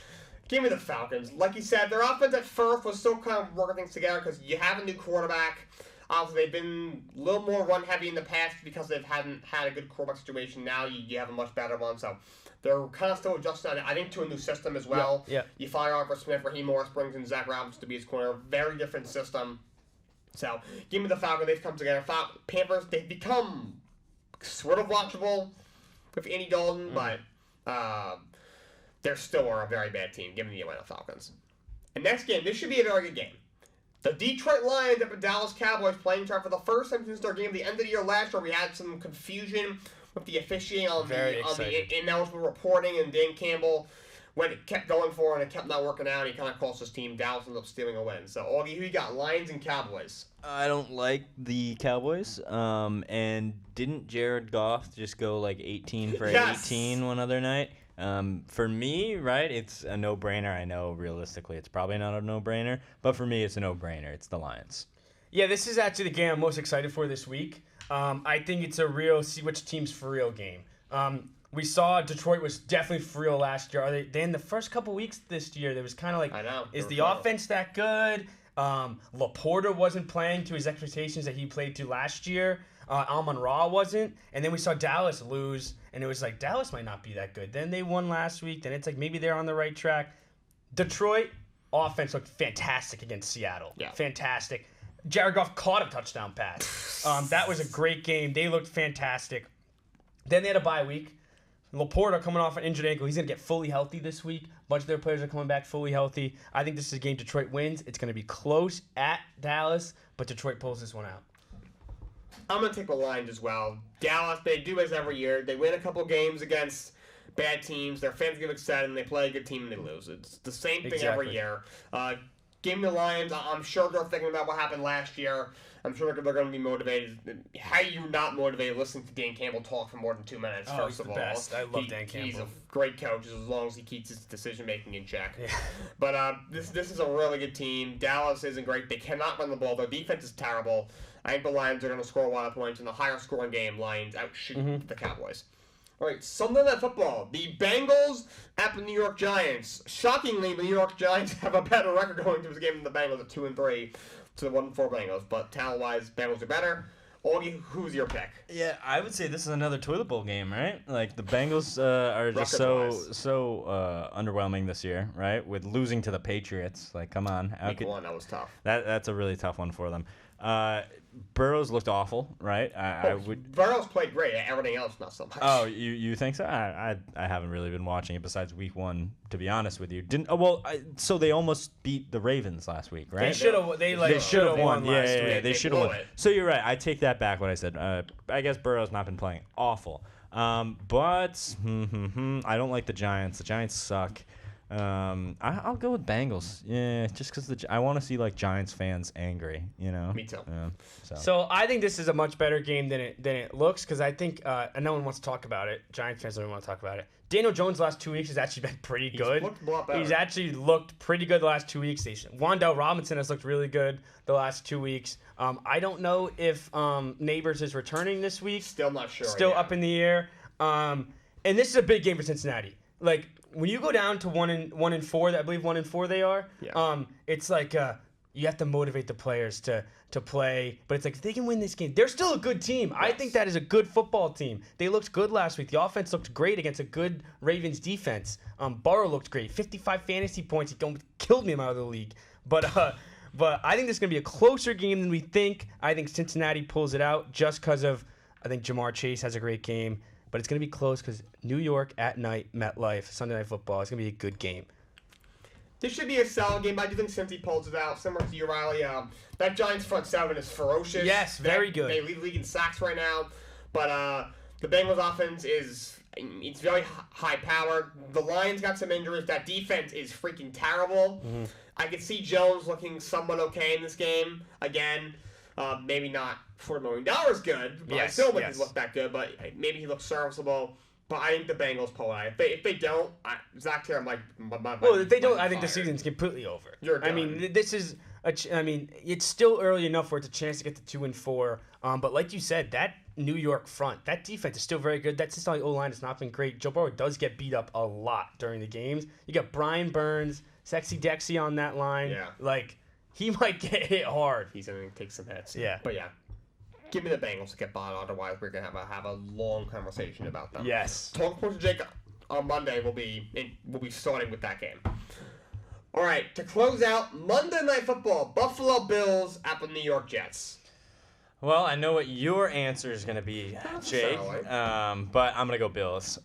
give me the Falcons. Like you said, their offense at first was still kind of working things together because you have a new quarterback. Obviously, they've been a little more run-heavy in the past because they hadn't had a good quarterback situation. Now you have a much better one, so... They're kind of still adjusting, I think, to a new system as well. Yeah. You fire Arthur Smith, Raheem Morris brings in Zach Robinson to be his corner. Very different system. So, give me the Falcons. They've come together. Panthers, they've become sort of watchable with Andy Dalton, but they're still a very bad team. Give me the Atlanta Falcons. And next game, this should be a very good game. The Detroit Lions up at Dallas Cowboys playing for the first time since their game at the end of the year last year. We had some confusion with the officiating on the ineligible reporting, and Dan Campbell kept going for it and it kept not working out. He kind of cost his team. Dallas ended up stealing a win. So, Augie, who you got? Lions and Cowboys. I don't like the Cowboys. And didn't Jared Goff just go like 18 for 18 one other night? For me, right, it's a no-brainer. I know realistically it's probably not a no-brainer, but for me it's a no-brainer. It's the Lions. Yeah, this is actually the game I'm most excited for this week. I think it's a real see which team's for real game. We saw Detroit was definitely for real last year. They in the first couple weeks this year, there was kind of like, is the offense that good? Laporta wasn't playing to his expectations that he played to last year. Amon-Ra wasn't. And then we saw Dallas lose, and it was like, Dallas might not be that good. Then they won last week. Then it's like maybe they're on the right track. Detroit offense looked fantastic against Seattle. Yeah. Fantastic. Jared Goff caught a touchdown pass. That was a great game. They looked fantastic. Then they had a bye week. Laporta coming off an injured ankle. He's going to get fully healthy this week. A bunch of their players are coming back fully healthy. I think this is a game Detroit wins. It's going to be close at Dallas, but Detroit pulls this one out. I'm going to take the Lions as well. Dallas, they do as every year. They win a couple games against bad teams. Their fans get excited, and they play a good team, and they lose. It's the same thing every year. Give me the Lions. I'm sure they're thinking about what happened last year. I'm sure they're going to be motivated. How are you not motivated listening to Dan Campbell talk for more than 2 minutes, first of all? Best. I love Dan Campbell. He's a great coach as long as he keeps his decision-making in check. Yeah. But this is a really good team. Dallas isn't great. They cannot run the ball. Their defense is terrible. I think the Lions are going to score a lot of points in the higher scoring game. Lions outshoot the Cowboys. All right, Sunday Night Football. The Bengals at the New York Giants. Shockingly, the New York Giants have a better record going to this game than the Bengals at 2-3 to the 1-4 Bengals. But talent-wise, Bengals are better. Augie, who's your pick? Yeah, I would say this is another toilet bowl game, right? Like the Bengals are just so underwhelming this year, right? With losing to the Patriots. Like, come on. Week 1, that was tough. That's a really tough one for them. Burrows looked awful, right? Burrows played great. Everything else, not so much. Oh, you think so? I haven't really been watching it besides week 1, to be honest with you. So they almost beat the Ravens last week, right? They should have. They should have won last week. Yeah, they should have won. So you're right. I take that back. What I said. I guess Burrow's not been playing awful. But I don't like the Giants. The Giants suck. I'll go with Bengals. Yeah, just because I want to see like Giants fans angry. You know. Me too. So I think this is a much better game than it looks because I think and no one wants to talk about it. Giants fans don't want to talk about it. Daniel Jones the last 2 weeks has actually been pretty good. He's actually looked pretty good the last 2 weeks. Wandale Robinson has looked really good the last 2 weeks. I don't know if Neighbors is returning this week. Still not sure. Still up in the air. And this is a big game for Cincinnati. Like when you go down to 1-4, I believe 1-4 they are. Yeah. It's like you have to motivate the players to play. But it's like, if they can win this game, they're still a good team. Yes. I think that is a good football team. They looked good last week. The offense looked great against a good Ravens defense. Burrow looked great. 55 fantasy points. He killed me out of the league. But I think this is going to be a closer game than we think. I think Cincinnati pulls it out just because of, I think Jamar Chase has a great game. But it's going to be close because New York at night, MetLife, Sunday Night Football. It's going to be a good game. This should be a solid game, but I do think Cincy pulls it out. Similar to you, Riley. That Giants front seven is ferocious. Yes, very good. They lead the league in sacks right now. But the Bengals offense it's very high-powered. The Lions got some injuries. That defense is freaking terrible. Mm-hmm. I could see Jones looking somewhat okay in this game. Again, maybe not $40 million good, but I still think he's looked that good. But maybe he looks serviceable. But I think the Bengals pull out. If they don't, Zach here, I'm like, well, if they don't, I think the season's completely over. You're done. I mean, this is it's still early enough where it's a chance to get to 2-4. But like you said, that New York front, that defense is still very good. That Cincinnati O-line has not been great. Joe Burrow does get beat up a lot during the games. You got Brian Burns, Sexy Dexy on that line. Yeah. Like, he might get hit hard. He's going to take some hits. Yeah. But yeah. Give me the Bengals to get by. Otherwise, we're gonna have a long conversation about them. Yes. Talk Sports with Jake on Monday. We'll be starting with that game. All right. To close out Monday Night Football, Buffalo Bills at the New York Jets. Well, I know what your answer is gonna be, Jake. But I'm gonna go Bills.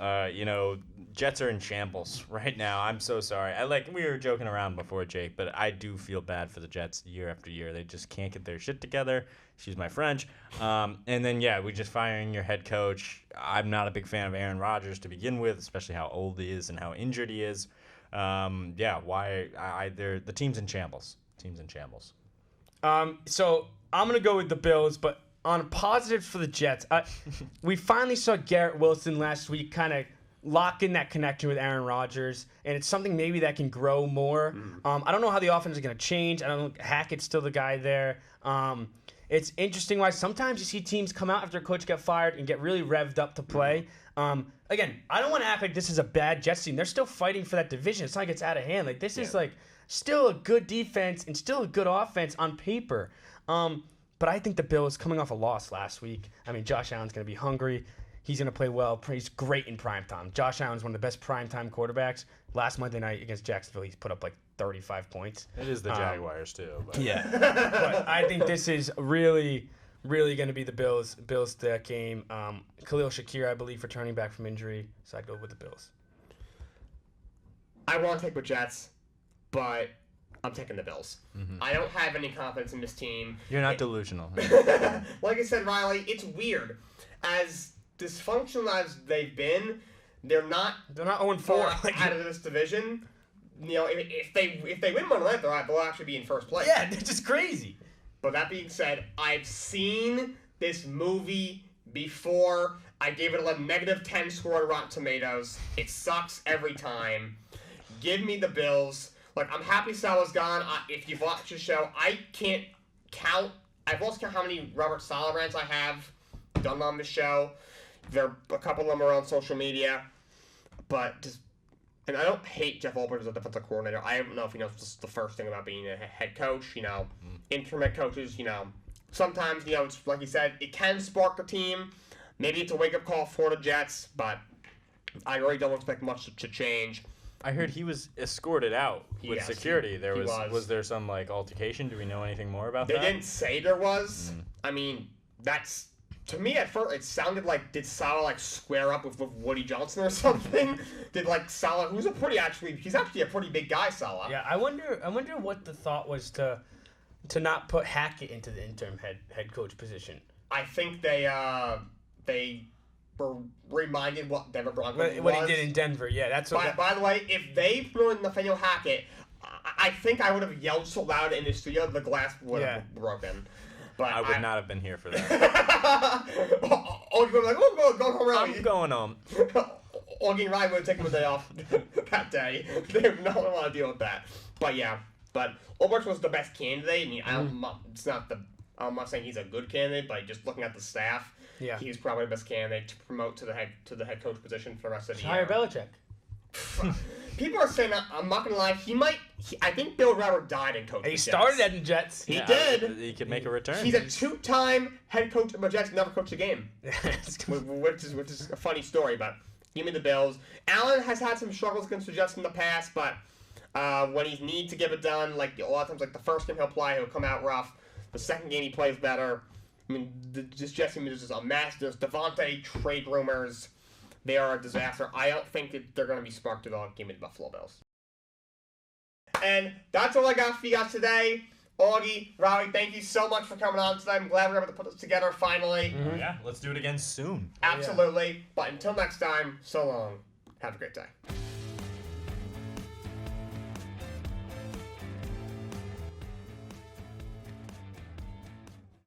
Jets are in shambles right now. I'm so sorry. We were joking around before, Jake, but I do feel bad for the Jets year after year. They just can't get their shit together. Excuse my French. And then, we just firing your head coach. I'm not a big fan of Aaron Rodgers to begin with, especially how old he is and how injured he is. The team's in shambles. So I'm going to go with the Bills, but on positives for the Jets, we finally saw Garrett Wilson last week kind of lock in that connection with Aaron Rodgers, and it's something maybe that can grow more. I don't know how the offense is going to change. I don't know. Hackett's still the guy there. It's interesting why sometimes you see teams come out after a coach got fired and get really revved up to play. Again, I don't want to act like this is a bad Jets team. They're still fighting for that division. It's not like it's out of hand. This is still a good defense and still a good offense on paper. But I think the Bills, coming off a loss last week, Josh Allen's going to be hungry. He's going to play well. He's great in primetime. Josh Allen's one of the best primetime quarterbacks. Last Monday night against Jacksonville, he's put up 35 points. It is the Jaguars, too. But. Yeah. But I think this is really, really going to be the Bills' that game. Khalil Shakir, I believe, returning back from injury. So I'd go with the Bills. I want to take the Jets, but I'm taking the Bills. Mm-hmm. I don't have any confidence in this team. You're not delusional. Like I said, Riley, it's weird. As dysfunctional as they've been, they're not 0-4 out of this division. If they win Monday night, they'll actually be in first place. Yeah, they're just crazy. But that being said, I've seen this movie before. I gave it a -10 score on Rotten Tomatoes. It sucks every time. Give me the Bills. I'm happy Salah's gone. If you've watched the show, I can't count. I've lost count how many Robert Saleh rants I have done on the show. A couple of them are on social media. And I don't hate Jeff Ulbrich as a defensive coordinator. I don't know if he knows this is the first thing about being a head coach. Interim head coaches, sometimes, it's like you said, it can spark the team. Maybe it's a wake-up call for the Jets, but I really don't expect much to change. I heard he was escorted out with security. Was there some altercation? Do we know anything more about that? They didn't say there was. That's, to me at first it sounded like, did Saleh square up with Woody Johnson or something? Did Saleh, he's actually a pretty big guy, Saleh. Yeah, I wonder what the thought was to not put Hackett into the interim head coach position. I think they were reminded what Denver Broncos was. What he did in Denver, yeah. That's what. By the way, if they promoted Nathaniel Hackett, I think I would have yelled so loud in the studio the glass would have broken. But I would not have been here for that. Augie would have been go home early. I'm going home. Augie and Ryan would have taken the day off that day. They would not want to deal with that. But yeah, Ullmark was the best candidate. I'm not saying he's a good candidate, but just looking at the staff, he's probably the best candidate to promote to the head coach position for the rest of the year. Hire Belichick. people are saying, I'm not gonna lie, I think Bill Rauer died in coaching. He started at the Jets. He did. He could make a return. He's a 2-time head coach of the Jets, never coached a game. which is a funny story, but give me the Bills. Allen has had some struggles against the Jets in the past, but when he needs to get it done, like a lot of times, like the first game he'll play, he'll come out rough. The second game he plays better. I mean, this Jets team is just a mess. There's Devontae trade rumors. They are a disaster. I don't think that they're going to be smart at all. Give me the Buffalo Bills. And that's all I got for you guys today. Augie, Robbie, thank you so much for coming on today. I'm glad we were able to put this together finally. Mm-hmm. Yeah, let's do it again soon. Absolutely. But until next time, so long. Have a great day.